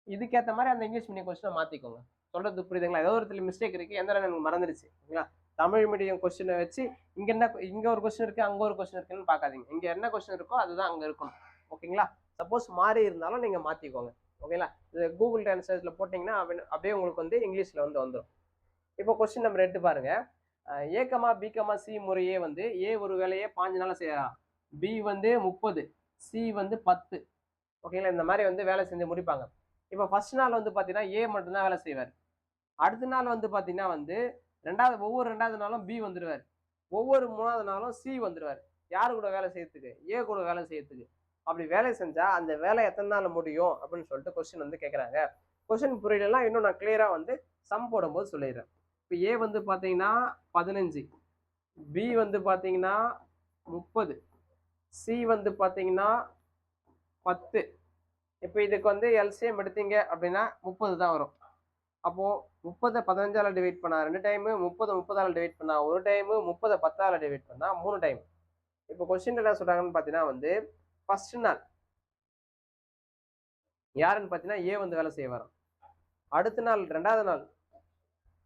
இதுக்கேற்ற மாதிரி அந்த இங்கிலீஷ் மீடியம் கொஸ்டினை மாத்திக்கோங்க. சொல்றது புரியுதுங்களா, ஏதோ ஒரு இடத்துல மிஸ்டேக் இருக்கு, எந்த இடம் எனக்கு மறந்துடுச்சு. ஓகேங்களா, தமிழ் மீடியம் கொஸ்டினை வச்சு இங்க ஒரு கொஸ்டின் இருக்கு, அங்க ஒரு கொஸ்டின் இருக்குன்னு பாக்காதீங்க. இங்க என்ன கொஸ்டின் இருக்கோ அதுதான் அங்க இருக்கணும். ஓகேங்களா, சப்போஸ் மாறி இருந்தாலும் நீங்க மாத்திக்கோங்க. ஓகேங்களா, இது கூகுள் டிரான்ஸ்லேட்ல போட்டீங்கன்னா அப்படியே உங்களுக்கு வந்து இங்கிலீஷ்ல வந்து வந்துடும். இப்போ கொஸ்டின் நம்பர் 8 பாருங்க. ஏ கமா பி கமா சி முறையே வந்து ஏ ஒரு வேலையை 5 நாள் செய்யலாம், பி வந்து 30, சி வந்து 10. ஓகேங்களா, இந்த மாதிரி வந்து வேலை செஞ்சு முடிப்பாங்க. இப்போ ஃபர்ஸ்ட் நாள் வந்து பாத்தீங்கன்னா ஏ மட்டும்தான் வேலை செய்வார். அடுத்த நாள் வந்து பாத்தீங்கன்னா வந்து ஒவ்வொரு 2வது நாளும் பி வந்துடுவார். ஒவ்வொரு 3வது நாளும் சி வந்துடுவார். யாரு கூட வேலை செய்யறதுக்கு, ஏ கூட வேலை செய்யறதுக்கு. அப்படி வேலை செஞ்சா அந்த வேலை எத்தனை நாள் முடியும் அப்படின்னு சொல்லிட்டு கொஸ்டின் வந்து கேட்கறாங்க. கொஸ்டின் புரியலாம், இன்னும் நான் கிளியரா வந்து சம் போடும்போது சொல்லிடுறேன். இப்போ ஏ வந்து பாத்தீங்கன்னா 15, பி வந்து பாத்தீங்கன்னா 30, சி வந்து பாத்தீங்கன்னா 10. இப்போ இதுக்கு வந்து எல்சிஎம் எடுத்தீங்க அப்படின்னா 30 தான் வரும். அப்போ 30 15ஆல டிவைட் பண்ணா 2 டைம், 30 30ஆல டிவைட் பண்ணா 1 டைம், 30 10ஆல டிவைட் பண்ணா 3 டைம். இப்போ கொஸ்டின் என்ன சொல்றாங்கன்னு பாத்தீங்கன்னா வந்து ஃபர்ஸ்ட் நாள் யாருன்னு பாத்தீங்கன்னா ஏ வந்து வேலை செய்ய வரோம். அடுத்த நாள் 2வது நாள்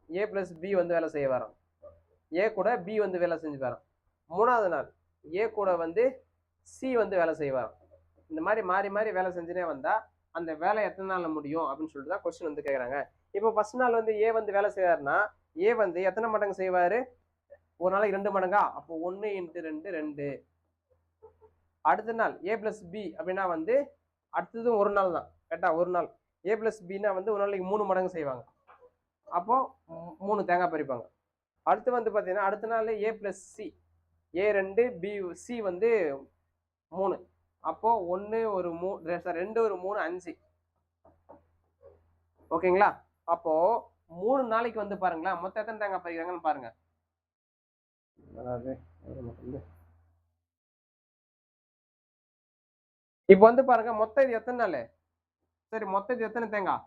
ஏ பிளஸ் பி வந்து வேலை செய்ய வரோம். ஏ கூட பி வந்து வேலை செஞ்சு வரோம். 3வது நாள் ஏ கூட வந்து சி வந்து வேலை செய்ய வரோம். இந்த மாதிரி மாறி மாறி வேலை செஞ்சுனே வந்தா அந்த வேலை எத்தனை நாள்ல முடியும் அப்படின்னு சொல்லிட்டு தான் கொஸ்டின் வந்து கேட்கறாங்க. இப்போ ஃபர்ஸ்ட் நாள் வந்து ஏ வந்து வேலை செய்யறாருன்னா ஏ வந்து எத்தனை மடங்கு செய்வாரு, ஒரு நாளைக்கு 2 மடங்கா, அப்போ 1 × 2 2. அடுத்த நாள் ஏ பிளஸ் பி அப்படின்னா வந்து அடுத்தது ஒரு நாள் தான், கரெக்டா, ஒரு நாள். ஏ பிளஸ் பின்னா வந்து ஒரு நாளைக்கு 3 மடங்கு செய்வாங்க. அப்போ 3 தேங்காய் பறிப்பாங்க. அடுத்து வந்து பாத்தீங்கன்னா அடுத்த நாள் ஏ பிளஸ் சி, ஏ 2 பி சி வந்து 3. அப்போ 1 ஒரு 3 2 ஒரு 3 5. ஓகேங்களா, அப்போ 3 நாளைக்கு வந்து பாருங்களேன் மொத்தம் எத்தனை தேங்காய் பறிக்கிறாங்கன்னு பாருங்க. இப்போ வந்து பாருங்க மொத்தம் இது எத்தனை நாள், சரி மொத்தம் இது எத்தனை தேங்காய்,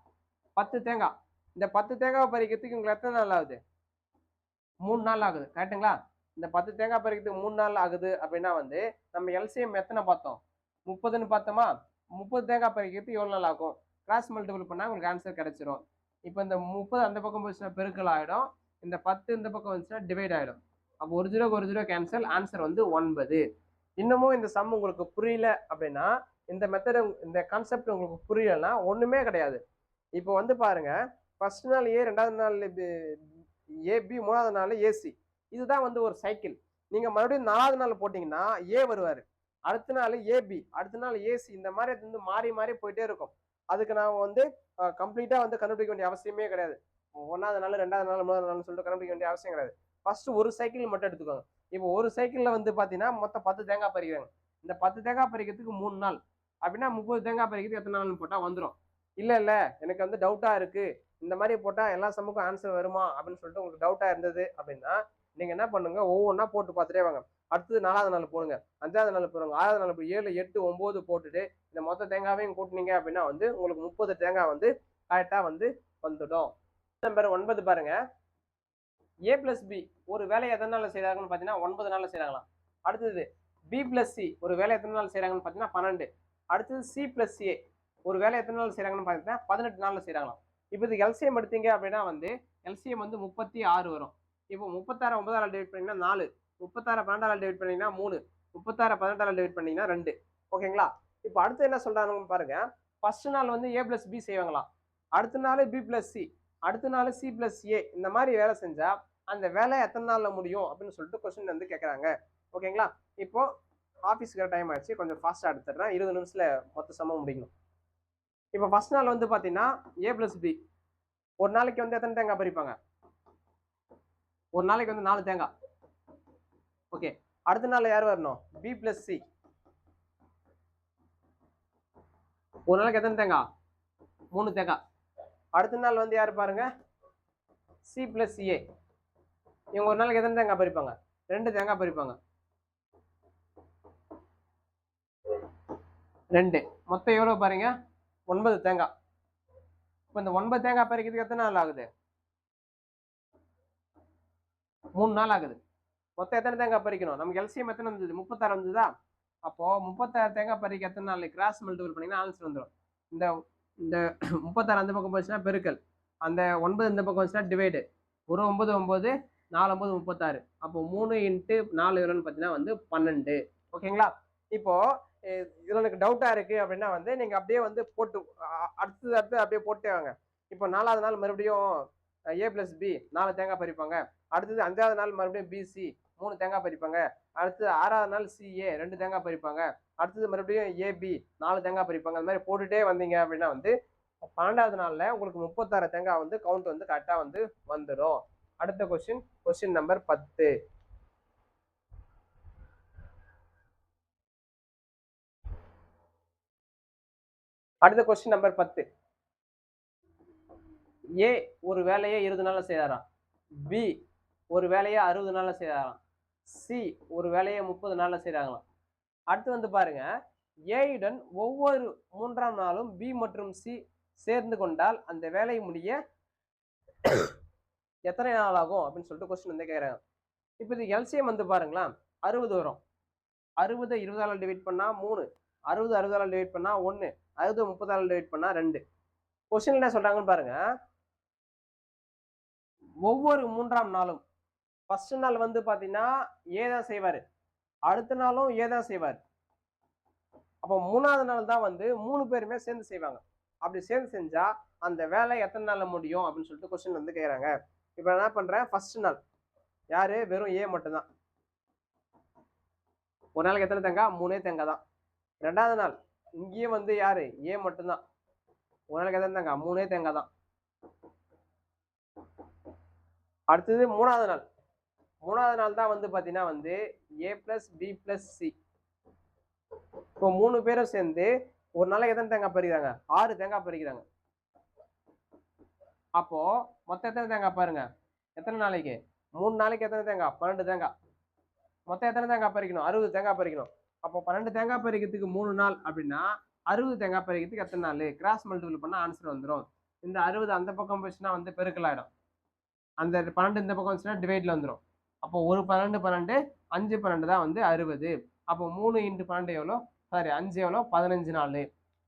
10 தேங்காய். இந்த 10 தேங்காய் பறிக்கிறதுக்கு உங்களுக்கு எத்தனை நாள் ஆகுது? 3 நாள் ஆகுது. கரெக்ட்டுங்களா? இந்த 10 தேங்காய் பறிக்கிறதுக்கு 3 நாள் ஆகுது அப்படின்னா வந்து நம்ம எல்சிஎம் எத்தனை பார்த்தோம்? 30ன்னு பார்த்தோமா? 30 தேங்காய் பறிக்கிறதுக்கு எவ்வளோ நாள் ஆகும்? கிராஸ் மல்டிபிள் பண்ணா உங்களுக்கு ஆன்சர் கிடைச்சிரும். இப்போ இந்த 30 அந்த பக்கம் போச்சுன்னா பெருக்கல் ஆயிடும். இந்த 10 இந்த பக்கம் வந்துச்சுன்னா டிவைட் ஆயிடும். அப்போ ஒரு 0 கேன்சல். ஆன்சர் வந்து 9. இன்னமும் இந்த சம் உங்களுக்கு புரியல அப்படின்னா, இந்த மெத்தட் இந்த கான்செப்ட் உங்களுக்கு புரியலன்னா ஒண்ணுமே கிடையாது. இப்போ வந்து பாருங்க, ஃபர்ஸ்ட் நாள் ஏ, 2வது நாள் ஏபி, 3வது நாள் ஏசி. இதுதான் வந்து ஒரு சைக்கிள். நீங்க மறுபடியும் 4வது நாள் போட்டீங்கன்னா ஏ வருவாரு. அடுத்த நாள் ஏபி, அடுத்த நாள் ஏசி. இந்த மாதிரி அது வந்து மாறி மாறி போயிட்டே இருக்கும். அதுக்கு நான் வந்து கம்ப்ளீட்டா வந்து கண்டுபிடிக்க வேண்டிய அவசியமே கிடையாது. 1வது நாள், 2வது நாள், 3வது நாள்னு சொல்லிட்டு கண்டுபிடிக்க வேண்டிய அவசியம் கிடையாது. ஃபர்ஸ்ட் ஒரு சைக்கிள் மட்டும் எடுத்துக்கோங்க. இப்போ ஒரு சைக்கிள்ல வந்து பாத்தீங்கன்னா மொத்தம் 10 தேங்காய் பறிக்கிறாங்க. இந்த 10 தேங்காய் பறிக்கிறதுக்கு 3 நாள் அப்படின்னா 30 தேங்காய் பறிக்கிறதுக்கு எத்தனை நாள்னு போட்டா வந்துடும். இல்ல எனக்கு வந்து டவுட்டா இருக்கு, இந்த மாதிரி போட்டா எல்லா சம்முக்கும் ஆன்சர் வருமா அப்படின்னு சொல்லிட்டு உங்களுக்கு டவுட்டா இருந்தது அப்படின்னா நீங்க என்ன பண்ணுங்க, ஒவ்வொன்றா போட்டு பார்த்துட்டே வாங்க. அடுத்தது 4வது நாள் போடுங்க, 5வது நாள் போடுங்க, 6வது நாள் 7, 8, 9 போட்டுட்டு இந்த மொத்த தேங்காவையும் கூட்டினீங்க அப்படின்னா வந்து உங்களுக்கு 30 தேங்காய் வந்து கரெக்டா வந்து வந்துடும். நம்பர் 9 பாருங்க. ஏ பிளஸ் பி ஒரு வேலையை எத்தனை நாள் செய்யறாங்கன்னு பார்த்தீங்கன்னா 9 நாள்ல செய்யறாங்களாம். அடுத்தது பி பிளஸ் சி ஒரு வேலை எத்தனை நாள் செய்யறாங்கன்னு பார்த்தீங்கன்னா 12. அடுத்தது சி பிளஸ் ஏ ஒரு வேலை எத்தனை நாள் செய்யறாங்கன்னு பார்த்தீங்கன்னா 18 நாள்ல செய்யறாங்களாம். இப்போ இது எல்சிஎம் எடுத்தீங்க அப்படின்னா வந்து எல்சிஎம் வந்து 36 வரும். இப்போ 36 9ஆல் டிவைட் பண்ணீங்கன்னா 4, 36 12ஆல் டிவைட் பண்ணீங்கன்னா 3, 36 18ஆல் டிவைட் பண்ணீங்கன்னா 2. ஓகேங்களா? இப்போ அடுத்து என்ன சொல்றாங்கன்னு பாருங்க. ஃபர்ஸ்ட் நாள் வந்து ஏ பிளஸ் பி செய்வாங்களாம். அடுத்த நாள் பி பிளஸ் சி, அடுத்த நாள் சி பிளஸ் ஏ. இந்த மாதிரி வேலை செஞ்சா அந்த வேலை எத்தனை நாள்ல முடியும் அப்படின்னு சொல்லிட்டு கொஸ்டின் வந்து கேட்கறாங்க. ஓகேங்களா? இப்போ ஆஃபீஸ்க்கு டைம் ஆயிடுச்சு, கொஞ்சம் ஃபாஸ்டா எடுத்துடுறேன். 20 நிமிஷத்துல மொத்த சமம் முடிக்கணும். இப்போ ஃபர்ஸ்ட் நாள் வந்து பாத்தீங்கன்னா ஏ பிளஸ் பி ஒரு நாளைக்கு வந்து எத்தனை தேங்காய் பறிப்பாங்க? ஒரு நாளைக்கு வந்து 4 தேங்காய். ஓகே, அடுத்த நாள் யார் வரணும்? B plus C. ஒரு நாளைக்கு எத்தனை தேங்காய்? 3 தேங்காய். அடுத்த நாள் வந்து யாரு பாருங்க? சி பிளஸ் ஏ. இவங்க ஒரு நாளைக்கு எத்தனை தேங்காய் பறிப்பாங்க? 2 தேங்காய் பறிப்பாங்க. 2 மொத்தம் எவ்வளவு பாருங்க? 9 தேங்காய். இப்போ இந்த 9 தேங்காய் பறிக்கிறதுக்கு எத்தனை நாள் ஆகுது? 3 நாள் ஆகுது. மொத்தம் எத்தனை தேங்காய் பறிக்கணும்? நமக்கு எல்சிஎம் எத்தனை வந்தது? 36 வந்ததா? அப்போ 36 தேங்காய் பறிக்க எத்தனை நாள்? கிராஸ் மல்டிபிள் பண்ணீங்கன்னா ஆன்சர் வந்துடும். இந்த இந்த 36 அந்த பக்கம் போச்சுன்னா பெருக்கல், அந்த 9 இந்த பக்கம் வந்துச்சுன்னா டிவைடு. ஒரு 9 9, 4 9 36. அப்போ 3 × 4 எவ்வளோன்னு பார்த்தீங்கன்னா வந்து 12. ஓகேங்களா? இப்போ இதுல எனக்கு டவுட்டா இருக்கு அப்படின்னா வந்து நீங்க அப்படியே வந்து போட்டு அடுத்து அப்படியே போட்டே வாங்க. இப்போ 4வது நாள் மறுபடியும் ஏ பிளஸ் பி 4 தேங்காய் பறிப்பாங்க. அடுத்தது 5வது நாள் மறுபடியும் பிசி 3 தேங்காய் பறிப்பாங்க. அடுத்தது 6வது நாள் சிஏ 2 தேங்காய் பறிப்பாங்க. அடுத்தது மறுபடியும் ஏபி 4 தேங்காய் பறிப்பாங்க. அந்த மாதிரி போட்டுட்டே வந்தீங்க அப்படின்னா வந்து 12வது நாள்ல உங்களுக்கு 36 தேங்காய் வந்து கவுண்ட் வந்து கரெக்டா வந்து வந்துடும். அடுத்த கொஸ்டின் நம்பர் 10. அடுத்த கொஸ்டின் நம்பர் 10. ஏ ஒரு வேலையை 20 நாள்ல செய்யறாராம். பி ஒரு வேலையை 60 நாள்ல செய்யறாராம். சி ஒரு வேலையை 30 நாள்ல செய்யறாங்களாம். அடுத்து வந்து பாருங்க, ஏயுடன் ஒவ்வொரு 3ஆம் நாளும் பி மற்றும் சி சேர்ந்து கொண்டால் அந்த வேலை முடிய எத்தனை நாள் ஆகும் அப்படின்னு சொல்லிட்டு கொஸ்டின் வந்து கேட்கறாங்க. இப்போ இது எல்சிஎம் வந்து பாருங்களா 60 வரும். 60 20ஆல் டிவைட் பண்ணா 3, 60 60ஆல் டிவைட் பண்ணா 1, 60 30ஆல் டிவைட் பண்ணா 2. கொஸ்டின் என்ன சொல்றாங்கன்னு பாருங்க. ஒவ்வொரு 3ஆம் நாளும் ஃபர்ஸ்ட் நாள் வந்து பாத்தீங்கன்னா ஏ தான் செய்வாரு, அடுத்த நாளும் ஏ தான் செய்வார். அப்போ 3வது நாள் தான் வந்து 3 பேருமே சேர்ந்து செய்வாங்க. அப்படி சேர்ந்து செஞ்சா அந்த வேலை எத்தனை நாள்ல முடியும் அப்படின்னு சொல்லிட்டு கொஸ்டின் வந்து கேக்குறாங்க. இப்போ என்ன பண்றேன், ஃபர்ஸ்ட் நாள் யாரு? வெறும் ஏ மட்டும் தான். ஒரு நாளைக்கு எத்தனை தேங்காய்? 3 தேங்காய் தான். 2வது நாள் இங்கேயும் வந்து யாரு? ஏ மட்டும் தான். ஒரு நாளைக்கு எத்தனை தேங்காய்? 3 தேங்காய் தான். அடுத்தது 3வது நாள். 3வது நாள் தான் வந்து பாத்தீங்கன்னா வந்து ஏ பிளஸ் பி பிளஸ் சி. இப்போ 3 பேரும் சேர்ந்து ஒரு நாளைக்கு எத்தனை தேங்காய் பறிக்கிறாங்க? 6 தேங்காய் பறிக்கிறாங்க. அப்போ மொத்தம் எத்தனை தேங்காய் பாருங்க? எத்தனை நாளைக்கு? 3 நாளைக்கு எத்தனை தேங்காய்? 12 தேங்காய். மொத்தம் எத்தனை தேங்காய் பறிக்கணும்? 60 தேங்காய் பறிக்கணும். அப்போ 12 தேங்காய் பறிக்கிறதுக்கு 3 நாள் அப்படின்னா 60 தேங்காய் பறிக்கிறதுக்கு எத்தனை நாள்? கிராஸ் மல்டிபிள் பண்ணா ஆன்சர் வந்துடும். இந்த 60 அந்த பக்கம் போச்சுன்னா வந்து பெருக்கல் ஆயிடும். அந்த 12 இந்த பக்கம் வந்துச்சுன்னா டிவைட்ல வந்துடும். அப்போ ஒரு 12 12 5 12 தான் வந்து 60. அப்போ 3 × 12 எவ்வளோ? சாரி 5 எவ்வளோ? 15 நாள்.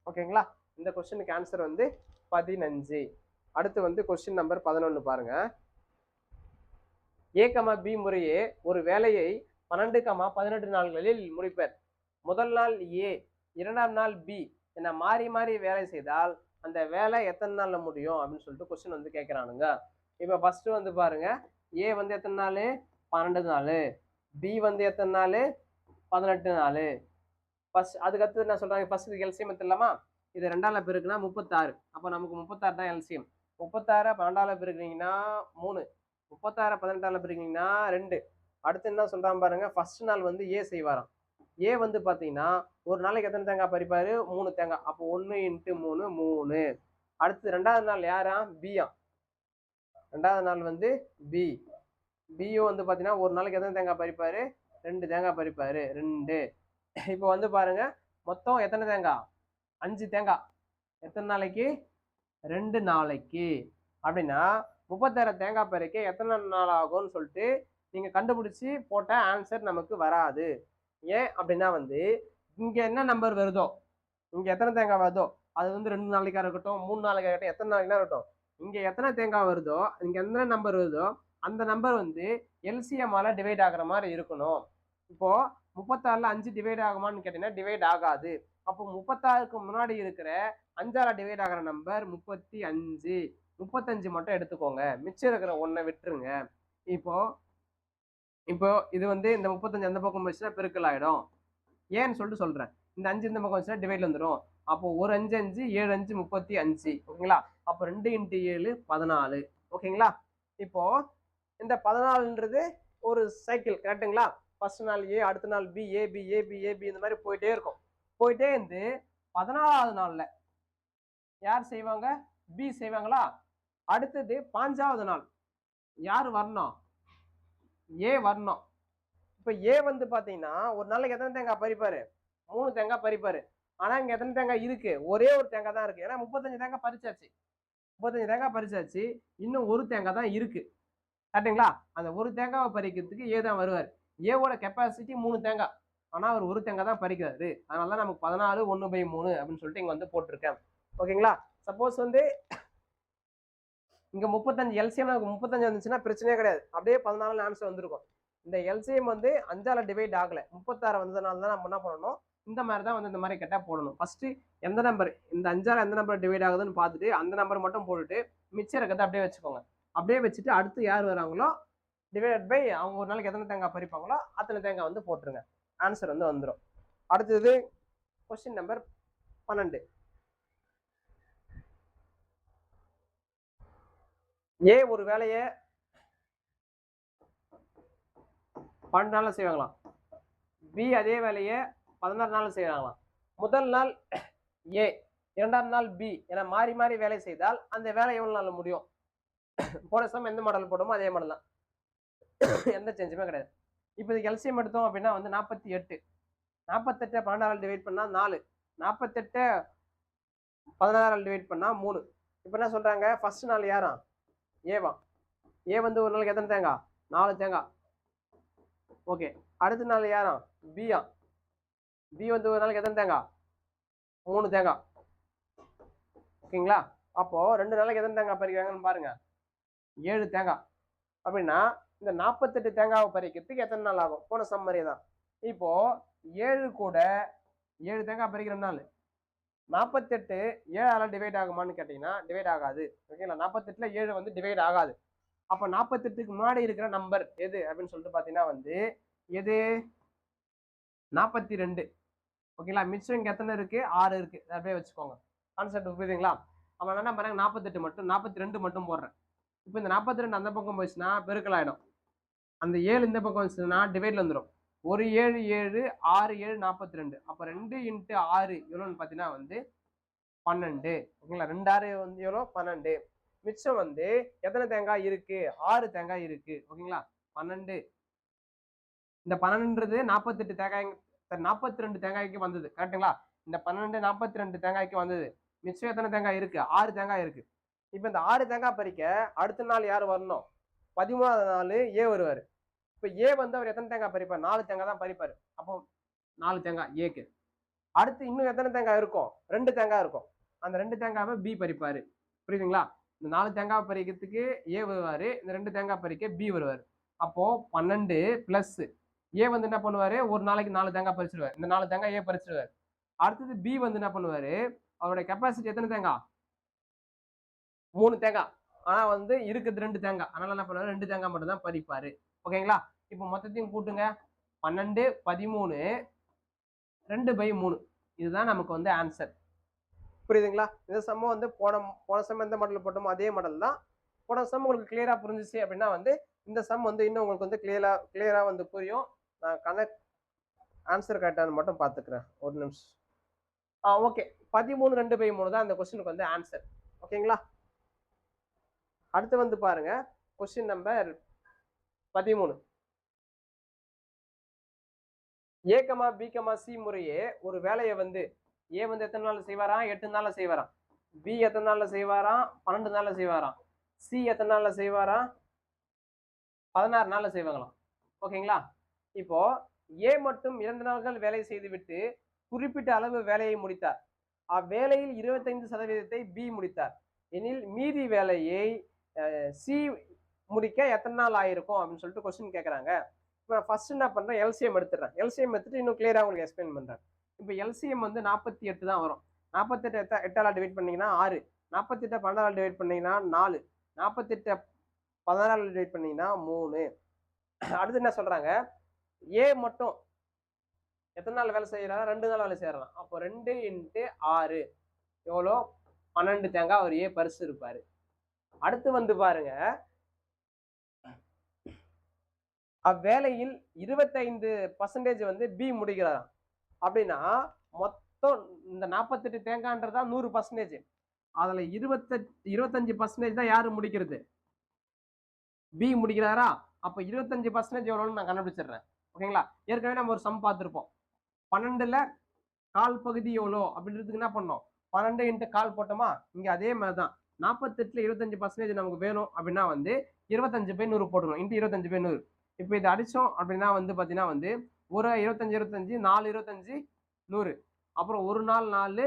ஓகேங்களா? இந்த கொஸ்டினுக்கு ஆன்சர் வந்து 15. அடுத்து வந்து கொஸ்டின் நம்பர் 11 பாருங்க. ஏ கமா பி முறையே ஒரு வேலையை 12 கமா 18 நாள்களில் முடிப்பர். முதல் நாள் ஏ, இரண்டாம் நாள் பி என மாறி மாறி வேலை செய்தால் அந்த வேலை எத்தனை நாள்ல முடியும் அப்படின்னு சொல்லிட்டு கொஸ்டின் வந்து கேட்கிறானுங்க. இப்போ ஃபர்ஸ்ட் வந்து பாருங்க, ஏ வந்து எத்தனை நாள்? 12 நாள். பி வந்து எத்தனை நாள்? 18 நாள். ஃபர்ஸ்ட் அதுக்கடுத்து என்ன சொல்றாங்க? ஃபர்ஸ்ட் எல்சிஎம் எடுத்துடலாமா? இது 2ஆல பெருக்குனா 36. அப்போ நமக்கு 36 தான் எல்சிஎம். 36 12ஆல பெருக்குனீங்கன்னா 3, 36 18ஆல பெருக்குனீங்கன்னா 2. அடுத்து என்ன சொல்றான் பாருங்க, ஃபர்ஸ்ட் நாள் வந்து ஏ செய்வாராம். ஏ வந்து பாத்தீங்கன்னா ஒரு நாளைக்கு எத்தனை தேங்காய் பறிப்பாரு? 3 தேங்காய். அப்போ 1 × 3 3. அடுத்து 2ஆவது நாள் யாரா? பியா. 2ஆவது நாள் வந்து பி. பியும் வந்து பாத்தீங்கன்னா ஒரு நாளைக்கு எத்தனை தேங்காய் பறிப்பாரு? 2 தேங்காய் பறிப்பாரு. 2. இப்போ வந்து பாருங்க, மொத்தம் எத்தனை தேங்காய்? 5 தேங்காய். எத்தனை நாளைக்கு? 2 நாளைக்கு. அப்படின்னா 36 தேங்காய் பறிக்க எத்தனை நாள் ஆகும்னு சொல்லிட்டு நீங்க கண்டுபிடிச்சு போட்ட ஆன்சர் நமக்கு வராது. ஏன் அப்படின்னா வந்து இங்க என்ன நம்பர் வருதோ, இங்க எத்தனை தேங்காய் வருதோ அது வந்து 2 நாளைக்கா இருக்கட்டும், 3 நாளைக்கா இருக்கட்டும், எத்தனை நாளைக்கா இருக்கட்டும், இங்க எத்தனை தேங்காய் வருதோ, இங்க எந்த நம்பர் வருதோ அந்த நம்பர் வந்து எல்சிஎம்மால டிவைட் ஆகுற மாதிரி இருக்கணும். இப்போ 36ல 5 டிவைட் ஆகுமான்னு கேட்டீங்கன்னா டிவைட் ஆகாது. அப்போ 36க்கு முன்னாடி இருக்கிற 5ஆல டிவைட் ஆகிற நம்பர் 35. 35 மட்டும் எடுத்துக்கோங்க, மிச்சம் இருக்கிற 1 விட்டுருங்க. இப்போ இப்போ இது வந்து இந்த 35 அந்த பக்கம் வச்சுன்னா பெருக்கல் ஆயிடும். ஏன்னு சொல்லிட்டு சொல்றேன். இந்த 5 இந்த பக்கம் வச்சுன்னா டிவைட்ல வந்துடும். அப்போ ஒரு 5 5 7 5 35. ஓகேங்களா? அப்போ 2 × 7 14. ஓகேங்களா? இப்போ இந்த 14ன்றது ஒரு சைக்கிள், கரெக்டுங்களா? ஃபர்ஸ்ட் நாள் ஏ, அடுத்த நாள் பி, ஏபி ஏபி ஏபி இந்த மாதிரி போயிட்டே இருக்கும். போயிட்டே இருந்து 14வது நாள்ல யார் செய்வாங்க? பி செய்வாங்களா? அடுத்தது 5வது நாள் யார் வரணும்? ஏ வரணும். இப்ப ஏ வந்து பாத்தீங்கன்னா ஒரு நாளைக்கு எத்தனை தேங்காய் பறிப்பாரு? 3 தேங்காய் பறிப்பாரு. ஆனா இங்க எத்தனை தேங்காய் இருக்கு? ஒரே ஒரு தேங்காய் தான் இருக்கு. ஏன்னா 35 தேங்காய் பறிச்சாச்சு. 35 தேங்காய் பறிச்சாச்சு. இன்னும் ஒரு தேங்காய் தான் இருக்கு. கரெக்டுங்களா? அந்த ஒரு தேங்காவை பறிக்கிறதுக்கு ஏ தான் வருவார். ஏவோட கெப்பாசிட்டி 3 தேங்காய். ஆனா அவர் ஒரு தேங்காய் தான் பறிக்கிறாரு. அதனால தான் நமக்கு 14 1/3 அப்படின்னு சொல்லிட்டு இங்க வந்து போட்டிருக்கேன். ஓகேங்களா? சப்போஸ் வந்து இங்க 35 எல்சிஎம் 35 வந்துச்சுன்னா பிரச்சனையே கிடையாது. அப்படியே 14 ஆன்சர் வந்திருக்கும். இந்த எல்சிஎம் வந்து 5ஆல டிவைட் ஆகல, 36 வந்ததுனால தான் நம்ம என்ன பண்ணணும், இந்த மாதிரி தான் வந்து இந்த மாதிரி கேட்டா போடணும். ஃபர்ஸ்ட் எந்த நம்பர் இந்த 5ஆல எந்த நம்பர் டிவைட் ஆகுதுன்னு பார்த்துட்டு அந்த நம்பர் மட்டும் போட்டுட்டு மிச்சம் இருக்கிறத அப்படியே வச்சுக்கோங்க. அப்படியே வச்சுட்டு அடுத்து யார் வராங்களோ டிவைட் பை அவங்க ஒரு நாளைக்கு எத்தனை தேங்காய் பறிப்பாங்களோ அத்தனை தேங்காய் வந்து போட்டுருங்க. ஆன்சர் வந்து வந்துடும். அடுத்தது கொஸ்டின் நம்பர் 12. ஏ ஒரு வேலையை 12 நாள்ல செய்வாங்களாம். பி அதே வேலையை 16 நாள் செய்வாங்களாம். முதல் நாள் ஏ, இரண்டாம் நாள் பி என மாறி மாறி வேலை செய்தால் அந்த வேலை எவ்வளவு நாள்ல முடியும்? போன சம் எந்த மாடல் போடுமோ அதே மாடல் தான், எந்த சேஞ்சுமே கிடையாது. இப்போ இதுக்கு எல்சிஎம் எடுத்தோம் அப்படின்னா வந்து 48. 48 12ஆல் டிவைட் பண்ணா 4, 48 16ஆல் டிவைட் பண்ணா 3. இப்போ என்ன சொல்றாங்க? ஃபர்ஸ்ட் நாள் யாரா? ஏவா. ஏ வந்து ஒரு நாளைக்கு எத்தனை தேங்காய்? 4 தேங்காய். ஓகே. அடுத்த நாள் யாரா? பியா. பி வந்து ஒரு நாளைக்கு எத்தனை தேங்காய்? 3 தேங்காய். ஓகேங்களா? அப்போ 2 நாளைக்கு எத்தனை தேங்காய் பறிக்கிறாங்கன்னு பாருங்க, 7 தேங்காய். அப்படின்னா இந்த 48 தேங்காவை பறிக்கிறதுக்கு எத்தனை நாள் ஆகும்? போன சம்மரி தான். இப்போ 7 கூட 7 தேங்காய் பறிக்கிற நாள் 48 7ஆல டிவைட் ஆகுமான்னு கேட்டீங்கன்னா டிவைட் ஆகாது. ஓகேங்களா? 48ல 7 வந்து டிவைட் ஆகாது. அப்ப 48க்கு முன்னாடி இருக்கிற நம்பர் எது அப்படின்னு சொல்லிட்டு பாத்தீங்கன்னா வந்து எது? 42. ஓகேங்களா? மிச்சம் இங்க எத்தனை இருக்கு? 6 இருக்கு. அப்படியே வச்சுக்கோங்க. கான்செப்ட் புரியுதுங்களா? அவன் என்ன பாருங்க, 48 மட்டும் 42 மட்டும் போடுறேன். இப்போ இந்த 42 அந்த பக்கம் போயிடுச்சுன்னா பெருக்கல் ஆயிடும். அந்த 7 இந்த பக்கம் வந்துச்சுன்னா டிவைட்ல வந்துடும். ஒரு 7 7 6 7 42. அப்ப 2 × 6 எவ்வளோன்னு பாத்தீங்கன்னா வந்து 12. ஓகேங்களா? 2 6 வந்து எவ்வளோ? 12. மிச்சம் வந்து எத்தனை தேங்காய் இருக்கு? 6 தேங்காய் இருக்கு. ஓகேங்களா? 12. இந்த 12ன்றது 48 தேங்காய் 42 தேங்காய்க்கு வந்தது. கரெக்டுங்களா? இந்த 12 42 தேங்காய்க்கு வந்தது. மிச்சம் எத்தனை தேங்காய் இருக்கு? 6 தேங்காய் இருக்கு. இப்போ இந்த 6 தேங்காய் பறிக்க அடுத்த நாள் யார் வரணும்? 13வது நாள் ஏ வருவாரு. இப்போ ஏ வந்து அவர் எத்தனை தேங்காய் பறிப்பார்? 4 தேங்காய் தான் பறிப்பாரு. அப்போ 4 தேங்காய் ஏக்கு. அடுத்து இன்னும் எத்தனை தேங்காய் இருக்கும்? 2 தேங்காய் இருக்கும். அந்த 2 தேங்காவை பி பறிப்பாரு. புரியுதுங்களா? இந்த 4 தேங்காய் பறிக்கிறதுக்கு ஏ வருவாரு. இந்த 2 தேங்காய் பறிக்க பி வருவாரு. அப்போ 12 பிளஸ் ஏ வந்து என்ன பண்ணுவாரு? ஒரு நாளைக்கு 4 தேங்காய் பறிச்சிருவாரு. இந்த 4 தேங்காய் ஏ பறிச்சிருவாரு. அடுத்தது பி வந்து என்ன பண்ணுவாரு? அவருடைய கெப்பாசிட்டி எத்தனை தேங்காய்? 3 தேங்காய். ஆனா வந்து இருக்குது 2 தேங்காய். அதனால என்ன பண்ணுவாரு? 2 தேங்காய் மட்டும் தான் பறிப்பாரு. ஓகேங்களா? இப்போ மொத்தத்தையும் கூட்டுங்க. 12 13 2/3. இதுதான் நமக்கு வந்து ஆன்சர். புரியுதுங்களா? இந்த சம்ம வந்து போன சம் எந்த மாடல் போட்டோமோ அதே மாடல் தான். போன சம் உங்களுக்கு கிளியரா புரிஞ்சிச்சு அப்படின்னா வந்து இந்த சம் வந்து இன்னும் உங்களுக்கு வந்து கிளியரா வந்து புரியும். நான் ஆன்சர் கரெக்டானு மட்டும் பார்த்துக்கிறேன். ஒரு நிமிஷம். ஓகே. 13 2/3 தான் அந்த கொஸ்டினுக்கு வந்து ஆன்சர். ஓகேங்களா? அடுத்து வந்து பாருங்க கொஸ்டின் நம்பர் 13. ஏ கமா பி கமா சி முறையே ஒரு வேலையை வந்து ஏ வந்து எத்தனை நாள் செய்வாராம்? 8 நாள்ல செய்வாராம். பி எத்தனை நாள்ல செய்வாராம்? 12 நாள்ல செய்வாராம். சி எத்தனை நாள்ல செய்வாராம்? 16 நாள்ல செய்வாங்களாம். ஓகேங்களா? இப்போ ஏ மட்டும் 2 நாட்கள் வேலை செய்துவிட்டு குறிப்பிட்ட அளவு வேலையை முடித்தார். அவ்வேலையில் 25% பி முடித்தார் எனில் மீதி வேலையை சி முடிக்க எத்தனை நாள் ஆயிருக்கும் அப்படின்னு சொல்லிட்டு கொஸ்டின் கேட்கறாங்க. இப்போ நான் ஃபர்ஸ்ட் என்ன பண்றேன்? எல்சிஎம் எடுத்துடுறேன். எல்சிஎம் எடுத்துட்டு இன்னும் கிளியரா உங்களுக்கு எக்ஸ்பிளைன் பண்றேன். இப்போ எல்சிஎம் வந்து 48 தான் வரும். 48 8ஆல் டிவைட் பண்ணீங்கன்னா 6, 48 12ஆல் டிவைட் பண்ணீங்கன்னா 4, 48 16ஆல் டிவைட் பண்ணீங்கன்னா 3. அடுத்து என்ன சொல்றாங்க? ஏ மட்டும் எத்தனை நாள் வேலை செய்யறாங்க? 2 நாள் வேலை செய்யறாங்க. அப்போ 2 × 6 எவ்வளோ? 12 தேங்காய் அவர் ஏ பறிச்சு இருப்பாரு. அடுத்து வந்து பாருங்க, அவ்வேலையில் 25% வந்து பி முடிக்கிறாராம். அப்படின்னா மொத்தம் இந்த 48 தேங்காய்ன்றதா 100%. அதுல 25% தான் யாரு முடிக்கிறது? பி முடிக்கிறாரா? அப்ப 25% எவ்வளவுன்னு நான் கண்டுபிடிச்சிடுறேன். ஓகேங்களா? ஏற்கனவே நம்ம ஒரு சம் பார்த்திருப்போம். 12ல கால் பகுதி எவ்வளோ அப்படின்றதுக்கு என்ன பண்ணோம்? 12 × கால் போட்டோமா? இங்க அதே மாதிரிதான் 48ல 25% நமக்கு வேணும் அப்படின்னா வந்து 25/100 போடணும். × 25/100. இப்போ இதை அடிச்சோம் அப்படின்னா வந்து பாத்தீங்கன்னா வந்து ஒரு 25 25 4 25 100. அப்புறம் ஒரு நாள் 4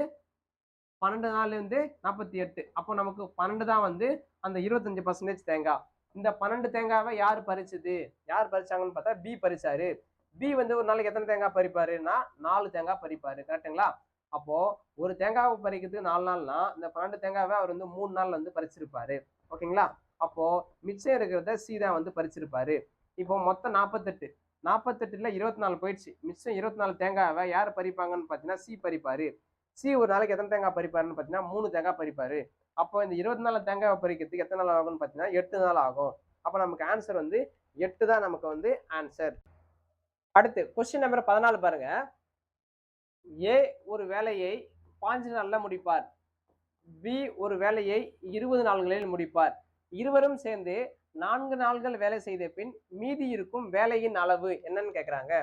12 நாள் வந்து 48. அப்போ நமக்கு 12 தான் வந்து அந்த 25% தேங்காய். இந்த 12 தேங்காவை யார் பறிச்சது? யார் பறிச்சாங்கன்னு பார்த்தா பி பறிச்சாரு. பி வந்து ஒரு நாளைக்கு எத்தனை தேங்காய் பறிப்பாருன்னா 4 தேங்காய் பறிப்பாரு. கரெக்டுங்களா? அப்போ ஒரு தேங்காவை பறிக்கிறதுக்கு 4 நாள்னா இந்த 12 தேங்காவை அவர் வந்து 3 நாள் வந்து பறிச்சிருப்பாரு. ஓகேங்களா? அப்போ மிச்சம் இருக்கிறத சி தான் வந்து பறிச்சிருப்பாரு. இப்போ மொத்தம் 48. 48ல 24 போயிடுச்சு. மிச்சம் 24 தேங்காவை யார் பறிப்பாங்கன்னு பார்த்தீங்கன்னா சி பறிப்பாரு. சி ஒரு நாளைக்கு எத்தனை தேங்காய் பறிப்பாருன்னு பார்த்தீங்கன்னா 3 தேங்காய் பறிப்பாரு. அப்போ இந்த 24 தேங்காய் பறிக்கிறதுக்கு எத்தனை நாள் ஆகும்னு பார்த்தீங்கன்னா 8 நாள் ஆகும். அப்போ நமக்கு ஆன்சர் வந்து 8 தான் நமக்கு வந்து ஆன்சர். அடுத்து கொஸ்டின் நம்பர் 14 பாருங்க. ஏ ஒரு வேலையை 5 நாள்ல முடிப்பார். பி ஒரு வேலையை 20 நாள்களில் முடிப்பார். இருவரும் சேர்ந்து 4 நாள்கள் வேலை செய்த பின் மீதி இருக்கும் வேலையின் அளவு என்னன்னு கேட்கறாங்க.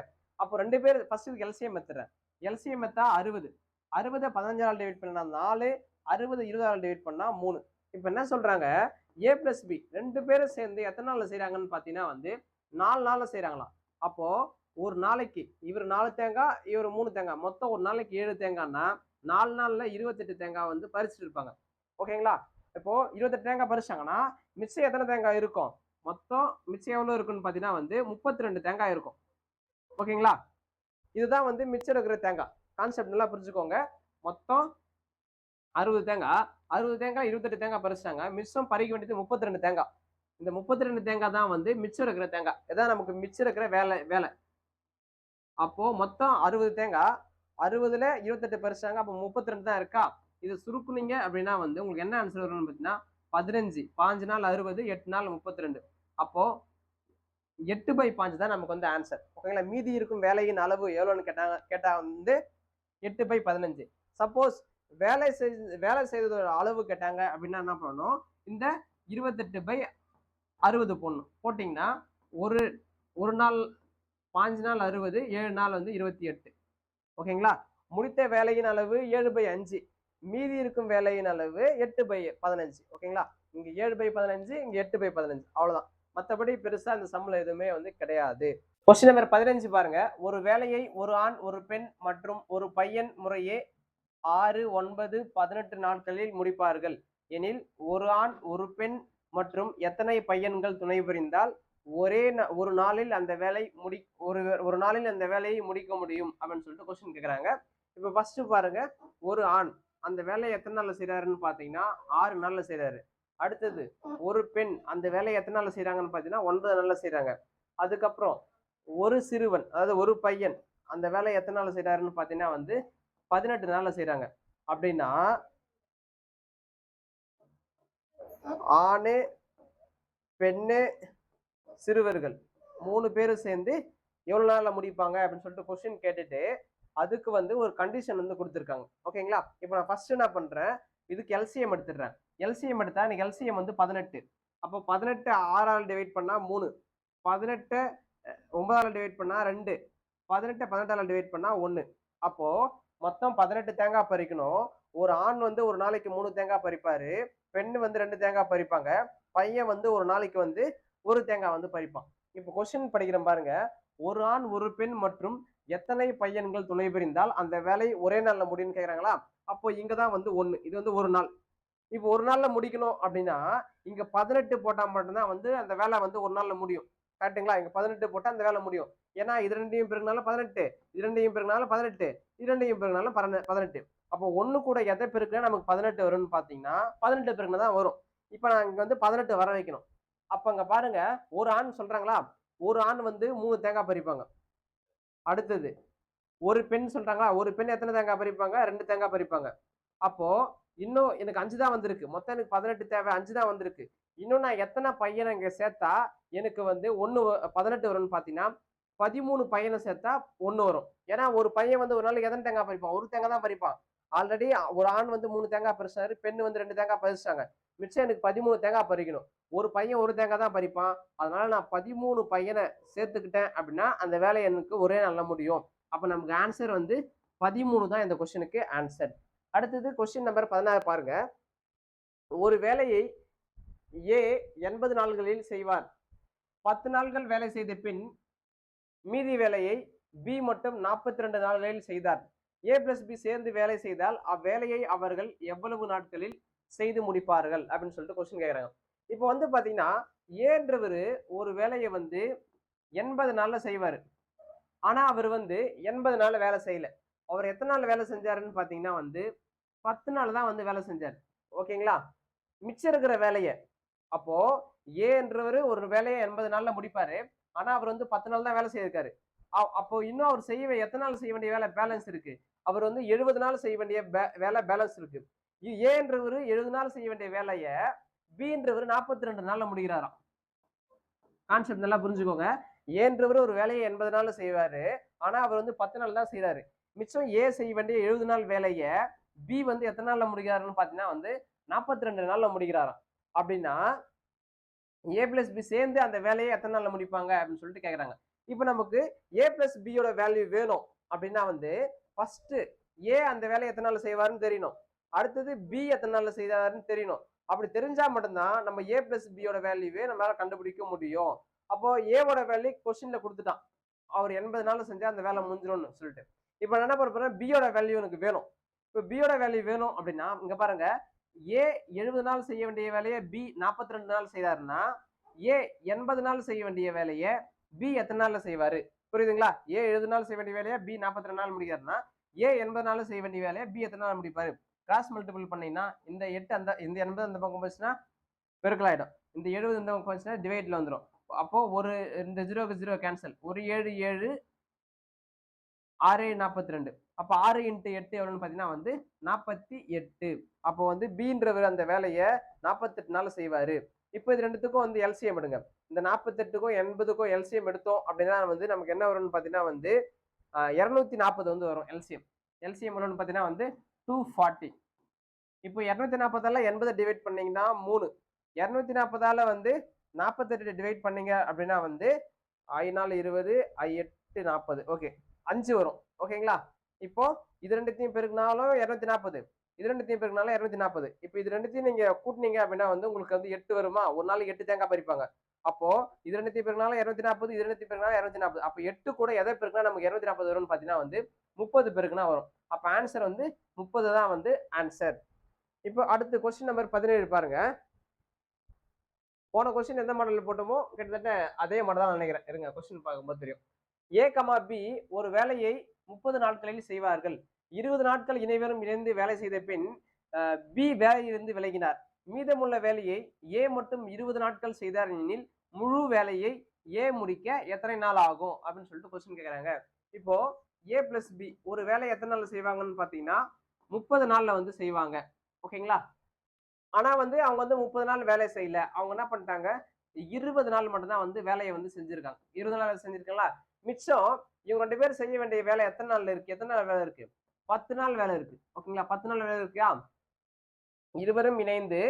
அப்போ 2 பேர் ஃபர்ஸ்ட் எல்சிஎம் எடுத்துறேன். எல்சிஎம் எடுத்தா 60. 60 15ஆல் டிவைட் பண்ணா 4, 60 20ஆல் டிவைட் பண்ணா 3. இப்போ என்ன சொல்றாங்க? ஏ பிளஸ் பி 2 பேரும் சேர்ந்து எத்தனை நாள்ல செய்யறாங்கன்னு பாத்தீங்கன்னா வந்து 4 நாள்ல செய்யறாங்களாம். அப்போ ஒரு நாளைக்கு இவர் 4 தேங்காய், இவர் 3 தேங்காய், மொத்தம் ஒரு நாளைக்கு 7 தேங்காய்னா 4 நாள்ல 28 தேங்காய் வந்து பறிச்சுட்டு இருப்பாங்க. ஓகேங்களா? இப்போ 28 தேங்காய் பறிச்சாங்கன்னா மிச்சம் எத்தனை தேங்காய் இருக்கும்? மொத்தம் மிச்சம் எவ்வளவு இருக்குன்னு பாத்தீங்கன்னா வந்து 32 தேங்காய் இருக்கும். ஓகேங்களா? இதுதான் வந்து மிச்சம் இருக்கிற தேங்காய். கான்செப்ட் நல்லா புரிஞ்சுக்கோங்க. மொத்தம் 60 தேங்காய், 60 தேங்காய் 28 தேங்காய் பறிச்சாங்க. மிச்சம் பறிக்க வேண்டியது 32 தேங்காய். இந்த 32 தேங்காய் தான் வந்து மிச்சம் இருக்கிற தேங்காய். இதான் நமக்கு மிச்சம் இருக்கிற வேலை. அப்போ மொத்தம் 60 தேங்காய், 60ல 28 பறிச்சாங்க. அப்போ 32 தான் இருக்கா? இது சுருக்குனீங்க அப்படின்னா வந்து உங்களுக்கு என்ன ஆன்சர் வரும்னு பார்த்தீங்கன்னா 15. 5 நாள் 60, 8 நாள் 32. அப்போ 8/5 தான் நமக்கு வந்து ஆன்சர். ஓகேங்களா? மீதி இருக்கும் வேலையின் அளவு எவ்வளோன்னு கேட்டா வந்து 8/15. சப்போஸ் வேலை செய்ததோட அளவு கேட்டாங்க அப்படின்னா என்ன பண்ணணும்? இந்த 28/60 போடணும். போட்டிங்கன்னா ஒரு நாள் 5 நாள் 60, 7 நாள் வந்து 28. ஓகேங்களா? முடித்த வேலையின் அளவு 7/5. மீதி இருக்கும் வேலையின் அளவு 8/15. ஓகேங்களா? இங்க 7/15, இங்க 8/15. அவ்வளவுதான். மத்தபடி பெருசா இந்த சம்ல எதுவுமே வந்து கிடையாது. கொஸ்டின் நம்பர் 15 பாருங்க. ஒரு வேலையை ஒரு ஆண், ஒரு பெண் மற்றும் ஒரு பையன் முறையே 6, 9, 18 நாட்களில் முடிப்பார்கள் எனில், ஒரு ஆண், ஒரு பெண் மற்றும் எத்தனை பையன்கள் துணை புரிந்தால் ஒரு நாளில் அந்த வேலை ஒரு நாளில் அந்த வேலையை முடிக்க முடியும் அப்படின்னு சொல்லிட்டு கொஸ்டின் கேக்குறாங்க. இப்ப ஃபர்ஸ்ட் பாருங்க, ஒரு ஆண் அந்த வேலையை எத்தனை நாள்ல செய்யறாருன்னு பாத்தீங்கன்னா 6 நாள்ல செய்யறாரு. அடுத்தது ஒரு பெண் அந்த வேலையை எத்தனை நாள்ல செய்யறாங்கன்னு பாத்தீங்கன்னா 9 நாள்ல செய்யறாங்க. அதுக்கப்புறம் ஒரு சிறுவன், அதாவது ஒரு பையன் அந்த வேலையை எத்தனை நாள்ல செய்யறாருன்னு பாத்தீங்கன்னா வந்து 18 நாள்ல செய்யறாங்க. அப்படின்னா ஆணு, பெண்ணு, சிறுவர்கள் 3 பேரும் சேர்ந்து எவ்வளவு நாள்ல முடிப்பாங்க அப்படின்னு சொல்லிட்டு கொஸ்டின் கேட்டுட்டு அதுக்கு வந்து ஒரு கண்டிஷன் வந்து கொடுத்துருக்காங்க. ஓகேங்களா? இப்போ நான் ஃபர்ஸ்ட் என்ன பண்றேன், இதுக்கு எல்சிஎம் எடுத்துடுறேன். எல்சிஎம் எடுத்தா எனக்கு எல்சிஎம் வந்து 18. அப்போ 18 6ஆல் டிவைட் பண்ணா 3, 18 9ஆல் டிவைட் பண்ணா 2, 18 18ஆல் டிவைட் பண்ணா 1. அப்போ மொத்தம் 18 தேங்காய் பறிக்கணும். ஒரு ஆண் வந்து ஒரு நாளைக்கு 3 தேங்காய் பறிப்பாரு, பெண் வந்து 2 தேங்காய் பறிப்பாங்க, பையன் வந்து ஒரு நாளைக்கு வந்து ஒரு தேங்காய் வந்து பறிப்பான். இப்போ கொஸ்டின் படிக்கிறேன் பாருங்க. ஒரு ஆண், ஒரு பெண் மற்றும் எத்தனை பையன்கள் துணை புரிந்தால் அந்த வேலை ஒரே நாள்ல முடியும்னு கேக்குறாங்களா? அப்போ இங்கதான் வந்து 1. இது வந்து ஒரு நாள். இப்போ ஒரு நாள்ல முடிக்கணும் அப்படின்னா இங்க 18 போட்டா மட்டும்தான் வந்து அந்த வேலை வந்து ஒரு நாள்ல முடியும். கரெக்ட்டுங்களா? இங்க 18 போட்டா அந்த வேலை முடியும். ஏன்னா இது ரெண்டையும் பெருக்கினாலும் 18, இது ரெண்டையும் பெருக்கினாலும் 18, இது ரெண்டையும் பெருக்கினாலும் 18. அப்போ 1 கூட எதை பெருக்கினா நமக்கு 18 வரும்னு பாத்தீங்கன்னா 18 பெருக்கினா தான் வரும். இப்ப நான் இங்க வந்து 18 வர வைக்கணும். அப்ப அங்க பாருங்க, ஒரு ஆண் சொல்றாங்களா? ஒரு ஆண் வந்து 3 தேங்காய் பறிப்பாங்க. அடுத்தது ஒரு பெண் சொல்றாங்களா? ஒரு பெண் எத்தனை தேங்காய் பறிப்பாங்க? 2 தேங்காய் பறிப்பாங்க. அப்போ இன்னும் எனக்கு 5 தான் வந்திருக்கு. மொத்தம் எனக்கு 18 தேவை, 5 தான் வந்திருக்கு. இன்னும் நான் எத்தனை பையனை இங்க சேர்த்தா எனக்கு வந்து 18 வரும்னு பாத்தீங்கன்னா 13 பையனை சேர்த்தா 1 வரும். ஏன்னா ஒரு பையன் வந்து ஒரு நாளைக்கு எத்தனை தேங்காய் பறிப்பான்? ஒரு தேங்காய் தான் பறிப்பான். ஆல்ரெடி ஒரு ஆண் வந்து 3 தேங்காய் பறிச்சாரு, பெண் வந்து 2 தேங்காய் பறிச்சாங்க. மிச்சம் எனக்கு 13 தேங்காய் பறிக்கணும். ஒரு பையன் ஒரு தேங்காய் தான் பறிப்பான். அதனால நான் 13 பையனை சேர்த்துக்கிட்டேன் அப்படின்னா அந்த வேலை எனக்கு ஒரே நாள்ல முடியும். அப்ப நமக்கு ஆன்சர் வந்து 13 தான் இந்த கொஸ்டினுக்கு ஆன்சர். அடுத்தது கொஸ்டின் நம்பர் 16 பாருங்க. ஒரு வேலையை ஏ 80 நாள்களில் செய்வார். 10 நாட்கள் வேலை செய்த பின் மீதி வேலையை பி மட்டும் 42 நாட்களில் செய்தார். ஏ பிளஸ் பி சேர்ந்து வேலை செய்தால் அவ்வேலையை அவர்கள் எவ்வளவு நாட்களில் செய்து முடிப்பார்கள் அப்படின்னு சொல்லிட்டு கொஸ்டின் கேக்குறாங்க. இப்போ வந்து பாத்தீங்கன்னா ஏன்றவரு ஒரு வேலையை வந்து 80 நாள்ல செய்வாரு. ஆனா அவர் வந்து 80 நாள்ல வேலை செய்யல. அவர் எத்தனை நாள் வேலை செஞ்சாருன்னு பாத்தீங்கன்னா வந்து 10 நாள் தான் வந்து வேலை செஞ்சாரு. ஓகேங்களா? மிச்சம் இருக்கிற வேலையை அப்போ ஏன்றவரு ஒரு வேலையை 80 நாள்ல முடிப்பாரு. ஆனா அவர் வந்து 10 நாள் தான் வேலை செய்திருக்காரு. அப்போ இன்னும் அவர் எத்தனை நாள் செய்ய வேண்டிய வேலை பேலன்ஸ் இருக்கு? அவர் வந்து 70 நாள் செய்ய வேண்டிய வேலை பேலன்ஸ் இருக்கு. ஏன்றவரு 70 நாள் செய்ய வேண்டிய வேலைய பின்றவரு 42 நாள்ல முடிக்கிறாராம். கான்செப்ட் நல்லா புரிஞ்சுக்கோங்க. ஏன்றவரு ஒரு வேலையை 80 நாள்ல செய்வாரு. ஆனா அவர் வந்து 10 நாள் தான் செய்யறாரு. மிச்சம் ஏ செய்ய வேண்டிய 70 நாள் வேலைய பி வந்து எத்தனை நாள்ல முடிக்கிறாருன்னு பாத்தீங்கன்னா வந்து 42 நாள்ல முடிக்கிறாராம். அப்படின்னா ஏ பிளஸ் பி சேர்ந்து அந்த வேலையை எத்தனை நாள்ல முடிப்பாங்க அப்படின்னு சொல்லிட்டு கேக்குறாங்க. இப்ப நமக்கு ஏ பிளஸ் பியோட வேல்யூ வேணும் அப்படின்னா வந்து ஃபர்ஸ்ட் ஏ அந்த வேலையை எத்தனை நாள்ல செய்வாருன்னு தெரியணும். அடுத்தது பி எத்தனை நாள்ல செய்வாருன்னு தெரியணும். அப்படி தெரிஞ்சா மட்டும்தான் நம்ம ஏ பிளஸ் பியோட வேல்யூவே நம்மளால கண்டுபிடிக்க முடியும். அப்போ ஏவோட வேல்யூ கொஸ்டின்ல கொடுத்துட்டான். அவர் 80 நாள்ல செஞ்சா அந்த வேலை முடிஞ்சிடும்னு சொல்லிட்டு. இப்ப நான் என்ன பண்ண போறேன், பியோட வேல்யூ எனக்கு வேணும். இப்ப பியோட வேல்யூ வேணும் அப்படின்னா இங்க பாருங்க, ஏ 70 நாள் செய்ய வேண்டிய வேலையை பி 42 நாள் செய்தாருன்னா ஏ 80 நாள் செய்ய வேண்டிய வேலையை பி எத்தனை நாள்ல செய்வாரு? புரியுதுங்களா? ஏ 70 நாள் செய்ய வேண்டிய வேலையை பி 42 நாள் முடிக்கிறாருன்னா ஏ 80 நாள் செய்ய வேண்டிய வேலையை பி எத்தனை நாள் முடிப்பாரு? கிராஸ் மல்டிபிள் பண்ணீங்கன்னா இந்த 80 அந்த பக்கம் போச்சுன்னா பெருக்கல் ஆயிடும். இந்த 70 இந்த பக்கம் போச்சுன்னா டிவைட்ல வந்துடும். அப்போ ஒரு இந்த 0க்கு 0 கேன்சல். ஒரு 7 7 6 42. அப்ப 6 × 8 எவ்வளவுன்னு பாத்தீங்கன்னா வந்து 48. அப்போ வந்து பின்றவர் அந்த வேலையை 48 நாள் செய்வாரு. இப்போ இது ரெண்டுத்துக்கும் வந்து எல்சிஎம் எடுங்க. இந்த 48க்கும் 80க்கும் எல்சிஎம் எடுத்தோம் அப்படின்னா வந்து நமக்கு என்ன வரும்னு பாத்தீங்கன்னா வந்து 240 வந்து வரும் எல்சிஎம். எல்சிஎம் வரும்னு பாத்தீங்கன்னா வந்து 240. இப்போ 240ஆல 80 டிவைட் பண்ணீங்கன்னா 3, 240ஆல வந்து 48 டிவைட் பண்ணீங்க அப்படின்னா வந்து 5 4 20, 8 40. ஓகே, 5 வரும். ஓகேங்களா? இப்போ இது ரெண்டுத்தையும் பெருக்கினாலும் 240, இது ரெண்டுத்தையும் பெருக்கினாலும் 240. இப்போ இது ரெண்டுத்தையும் நீங்க கூட்டினீங்க அப்படின்னா வந்து உங்களுக்கு வந்து 8 வருமா? ஒரு நாளைக்கு 8 தேங்காய் பறிப்பாங்க. அப்போ இது ரெண்டுத்தையும் பெருக்கினாலும் 240, இது ரெண்டுத்தையும் பெருக்கினாலும் 240. அப்போ 8 கூட எதை பெருக்கினா நமக்கு 240 வரும்னு பார்த்தீங்கன்னா வந்து 30 பெருக்குனா வரும். அப்போ ஆன்சர் வந்து 30 தான் வந்து ஆன்சர். இப்போ அடுத்து கொஸ்டின் நம்பர் 17 பாருங்க. போன கொஸ்டின் எந்த மாடல்ல போட்டோமோ கிட்டத்தட்ட அதே மாடல் தான் நினைக்கிறேன். இருங்க கொஸ்டின் பார்க்கும்போது தெரியும். ஏ கமா பி ஒரு வேலையை 30 நாட்களில் செய்வார்கள். 20 நாட்கள் இணைவரும் இணைந்து வேலை செய்த பின் பி வேலையிலிருந்து விலகினார். மீதமுள்ள வேலையை ஏ மட்டும் 20 நாட்கள் செய்தார் எனில் முழு வேலையை ஏ முடிக்க எத்தனை நாள் ஆகும் அப்படின்னு சொல்லிட்டு கொஸ்டின் கேட்கறாங்க. இப்போ ஏ பிளஸ் பி ஒரு வேலையை எத்தனை நாள்ல செய்வாங்கன்னு பாத்தீங்கன்னா 30 நாள்ல வந்து செய்வாங்க. ஓகேங்களா? ஆனா வந்து அவங்க வந்து 30 நாள் வேலை செய்யல. அவங்க என்ன பண்ணிட்டாங்க, 20 நாள் மட்டும் தான் வந்து வேலையை வந்து செஞ்சிருக்காங்க. 20 நாள் செஞ்சிருக்காங்களா? மிச்சம் இவங்க 2 பேரும் செய்ய வேண்டிய வேலை எத்தனை நாள்ல இருக்கு? எத்தனை நாள் வேலை இருக்கு? 10 நாள் வேலை இருக்கு. ஓகேங்களா? 10 நாள் வேலை இருக்கா? இருவரும் இணைந்து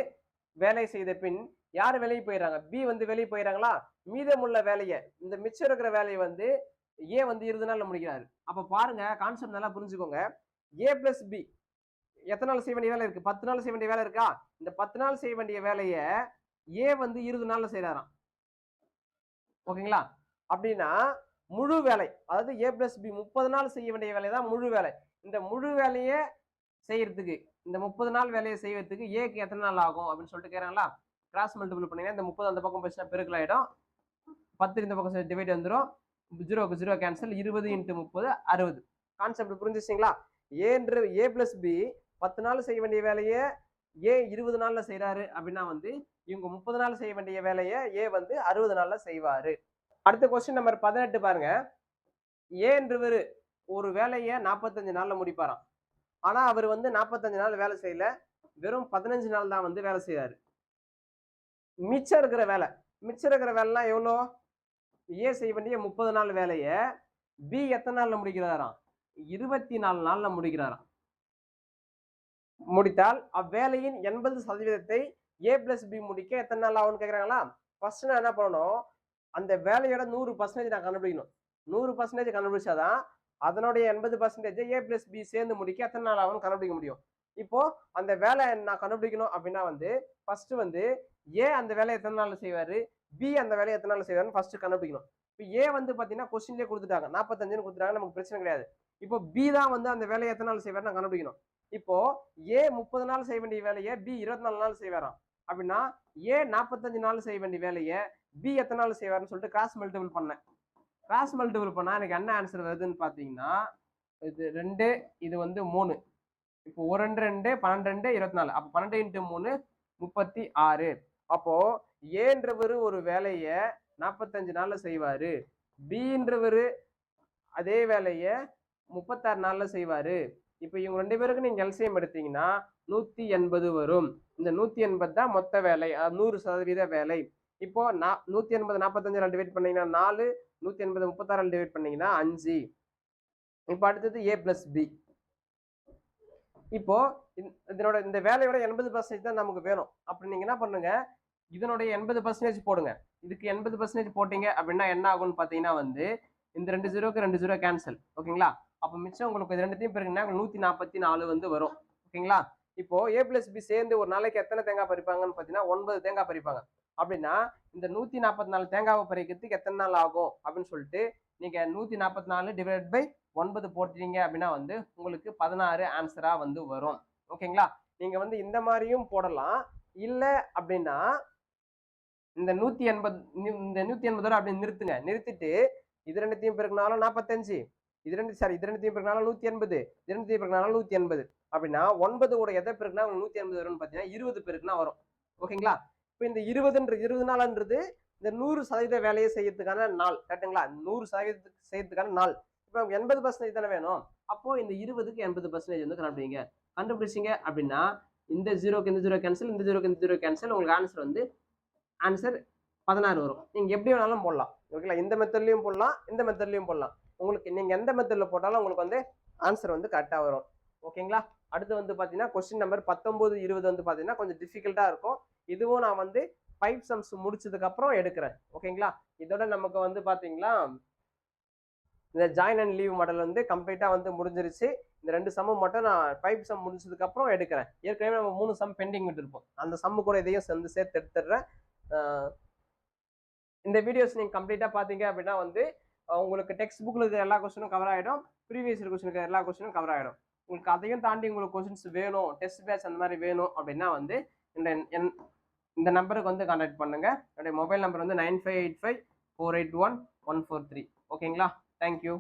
வேலை செய்த பின் யார் வெளியே போயிடுறாங்க? பி வந்து வெளியே போயிடுறாங்களா? மீதமுள்ள வேலையை இந்த மிச்சம் இருக்கிற வேலையை வந்து ஏ வந்து 20 நாள்ல முடிக்கிறாரு. அப்ப பாருங்க கான்செப்ட் நல்லா புரிஞ்சுக்கோங்க. ஏ பிளஸ் பி எத்தனை நாள் செய்ய வேண்டிய வேலை இருக்கு? 10 நாள் செய்ய வேண்டிய வேலை இருக்கா? இந்த 10 நாள் செய்ய வேண்டிய வேலையை ஏ வந்து 20 நாள்ல செய்யறாராம். ஓகேங்களா? அப்படின்னா முழு வேலை, அதாவது ஏ பிளஸ் பி 30 நாள் செய்ய வேண்டிய வேலை தான் முழு வேலை. இந்த முழு வேலையை செய்யறதுக்கு, இந்த 30 நாள் வேலையை செய்வதற்கு ஏக்கு எத்தனை நாள் ஆகும் அப்படின்னு சொல்லிட்டு கேட்கறாங்களா? கிராஸ் மல்டிபிள் பண்ணீங்கன்னா இந்த 30 அந்த பக்கம் போச்சுன்னா பெருக்கல் ஆயிடும். 10 இந்த பக்கம் டிவைட் வந்துடும். 0க்கு 0 கேன்சல். 20 × 30 60. கான்செப்ட் புரிஞ்சுச்சிங்களா? ஏ பிளஸ் பி 10 நாள் செய்ய வேண்டிய வேலையை ஏ 20 நாள்ல செய்யறாரு அப்படின்னா வந்து இவங்க 30 நாள் செய்ய வேண்டிய வேலையை ஏ வந்து 60 நாள்ல செய்வாரு. அடுத்த கொஸ்டின் நம்பர் 18 பாருங்க. ஏ என்றவர் ஒரு வேலையை 45 நாள்ல முடிப்பாராம். ஆனா அவர் வந்து 45 நாள் வேலை செய்யல, வெறும் 15 நாள் தான் வந்து வேலை செய்யறாரு. மிச்சம் இருக்கிற வேலைலாம் எவ்வளோ? ஏ செய்ய வேண்டிய 30 நாள் வேலையை பி எத்தனை நாள்ல முடிக்கிறாராம்? 24 நாள்ல முடிக்கிறாராம். முடித்தால் அவ்வேலையின் 80% ஏ பிளஸ் பி முடிக்க எத்தனை நாள் ஆகும்னு கேட்கறாங்களா? ஃபர்ஸ்ட் நான் என்ன பண்ணணும், அந்த வேலையோட 100% நான் கண்டுபிடிக்கணும். 100% கண்டுபிடிச்சாதான் அதனுடைய 80% ஏ பிளஸ் பி சேர்ந்து முடிக்க எத்தனை நாள் ஆகும்னு கண்டுபிடிக்க முடியும். இப்போ அந்த வேலை நான் கண்டுபிடிக்கணும் அப்படின்னா வந்து ஃபர்ஸ்ட் வந்து ஏ அந்த வேலையை எத்தனை நாள்ல செய்வாரு, பி அந்த வேலையை எத்தனை நாள்ல செய்வாருன்னு ஃபர்ஸ்ட் கண்டுபிடிக்கணும். இப்போ ஏ வந்து பாத்தீங்கன்னா கொஸ்டின்லயே கொடுத்துட்டாங்க 45ன்னு கொடுத்துட்டாங்க, நமக்கு பிரச்சனை கிடையாது. இப்போ பி தான் வந்து அந்த வேலையை எத்தனை நாள் செய்வாரு நான் கண்டுபிடிக்கணும். இப்போ ஏ 30 நாள் செய்ய வேண்டிய வேலையை பி 24 நாள் செய்வாராம். அப்படின்னா ஏ 45 நாள் செய்ய வேண்டிய வேலையை பி எத்தனை நாள் செய்வாருன்னு சொல்லிட்டு கிராஸ் மல்டிபிள் பண்ணேன். கிராஸ் மல்டிபிள் பண்ணா எனக்கு என்ன ஆன்சர் வருதுன்னு பாத்தீங்கன்னா இது 2, இது வந்து 3. இப்போ 1 2 12 24. அப்போ 12 × 3 36. அப்போ ஏன்றவர் ஒரு வேலையை 45 நாள்ல செய்வாரு, பின்றவர் அதே வேலையை 36 நாள்ல செய்வாரு. இப்போ இவங்க 2 பேருக்கு நீங்க எல்சிஎம் எடுத்தீங்கன்னா 180 வரும். இந்த 180 தான் மொத்த வேலை, 100% வேலை. இப்போ 180 45 டிவைட் பண்ணீங்கன்னா 4, 180 36 டிவைட் பண்ணீங்கன்னா 5. இப்போ அடுத்தது ஏ பிளஸ் பி. இப்போ இதனோட இந்த வேலையோட 80% தான் நமக்கு வேணும். அப்படி நீங்க என்ன பண்ணுங்க, இதனுடைய 80% போடுங்க. இதுக்கு 80% போட்டீங்க அப்படின்னா என்ன ஆகும்னு பாத்தீங்கன்னா வந்து இந்த 2 0க்கு 2 0 கேன்சல். ஓகேங்களா? அப்ப மிச்சம் உங்களுக்கு இது ரெண்டுத்தையும் பெருக்கினா 144 வந்து வரும். ஓகேங்களா? இப்போ ஏ பிளஸ் பி சேர்ந்து ஒரு நாளைக்கு எத்தனை தேங்காய் பறிப்பாங்கன்னு பாத்தீங்கன்னா 9 தேங்காய் பறிப்பாங்க. அப்படின்னா இந்த 144 தேங்காவை பறிக்கிறதுக்கு எத்தனை நாள் ஆகும் அப்படின்னு சொல்லிட்டு நீங்க 144 டிவைட் பை 9 போட்டீங்க அப்படின்னா வந்து உங்களுக்கு 16 ஆன்சரா வந்து வரும். ஓகேங்களா? நீங்க வந்து இந்த மாதிரியும் போடலாம். இல்ல அப்படின்னா இந்த 180 அப்படி நிறுத்துங்க. நிறுத்திட்டு இது ரெண்டுத்தையும் பெருக்கினாலும் 45, இது ரெண்டுத்தையும் பெருக்கினாலும் 180, இது ரெண்டுத்தையும் பெருக்கினாலும் 180. அப்படின்னா 9 கூட எதை பெருக்கினா 180 வரும்னு பாத்தீங்கன்னா 20 பெருக்குனா வரும். ஓகேங்களா? இப்போ இந்த 20 நாள்ன்றது இந்த 100% வேலையை செய்யறதுக்கான நாள். கரெக்டுங்களா? 100% செய்யறதுக்கான நாள். இப்போ 80% தானே வேணும். அப்போ இந்த 20க்கு 80% வந்து கண்டுபிடிங்க. கண்டுபிடிச்சிங்க அப்படின்னா இந்த 0க்கு இந்த 0 கேன்சல், இந்த 0க்கு இந்த 0 கேன்சல். உங்களுக்கு ஆன்சர் வந்து ஆன்சர் 16 வரும். நீங்க எப்படி வேணாலும் போடலாம். ஓகேங்களா? இந்த மெத்தட்லயும் போடலாம், இந்த மெத்தட்லயும் போடலாம். உங்களுக்கு நீங்க எந்த மெத்தட்ல போட்டாலும் உங்களுக்கு வந்து ஆன்சர் வந்து கரெக்டா வரும். ஓகேங்களா? அடுத்து வந்து பாத்தீங்கன்னா கொஸ்டின் நம்பர் 19 20 வந்து பாத்தீங்கன்னா கொஞ்சம் டிஃபிகல்ட்டா இருக்கும். இதுவும் நான் வந்து 5 சம்ஸ் முடிச்சதுக்கு அப்புறம் எடுக்கிறேன். ஓகேங்களா? இதோட நமக்கு வந்து பாத்தீங்கன்னா இந்த ஜாயின் அண்ட் லீவ் மாடல் வந்து கம்ப்ளீட்டாக வந்து முடிஞ்சிருச்சு. இந்த 2 சம்மும் மட்டும் நான் 5 சம் முடிச்சதுக்கப்புறம் எடுக்கிறேன். ஏற்கனவே நம்ம 3 சம் பெண்டிங் விட்டுருப்போம். அந்த சம்மு கூட இதையும் சேர்த்து எடுத்துடுறேன். இந்த வீடியோஸ் நீங்கள் கம்ப்ளீட்டாக பார்த்தீங்க அப்படின்னா வந்து உங்களுக்கு டெக்ஸ்ட் புக்கில் இருக்கிற எல்லா கொஸ்டினும் கவர் ஆகிடும். ப்ரீவியஸ் இயர் கொஸ்டினுக்கு எல்லா கொஸ்டினும் கவர் ஆகிடும். உங்களுக்கு அதையும் தாண்டி உங்களுக்கு கொஸ்டின்ஸ் வேணும், டெஸ்ட் பேட்ச் அந்த மாதிரி வேணும் அப்படின்னா வந்து இந்த நம்பருக்கு வந்து கான்டாக்ட் பண்ணுங்க. என்னுடைய மொபைல் நம்பர் வந்து 9585481143. ஓகேங்களா? தேங்க்யூ.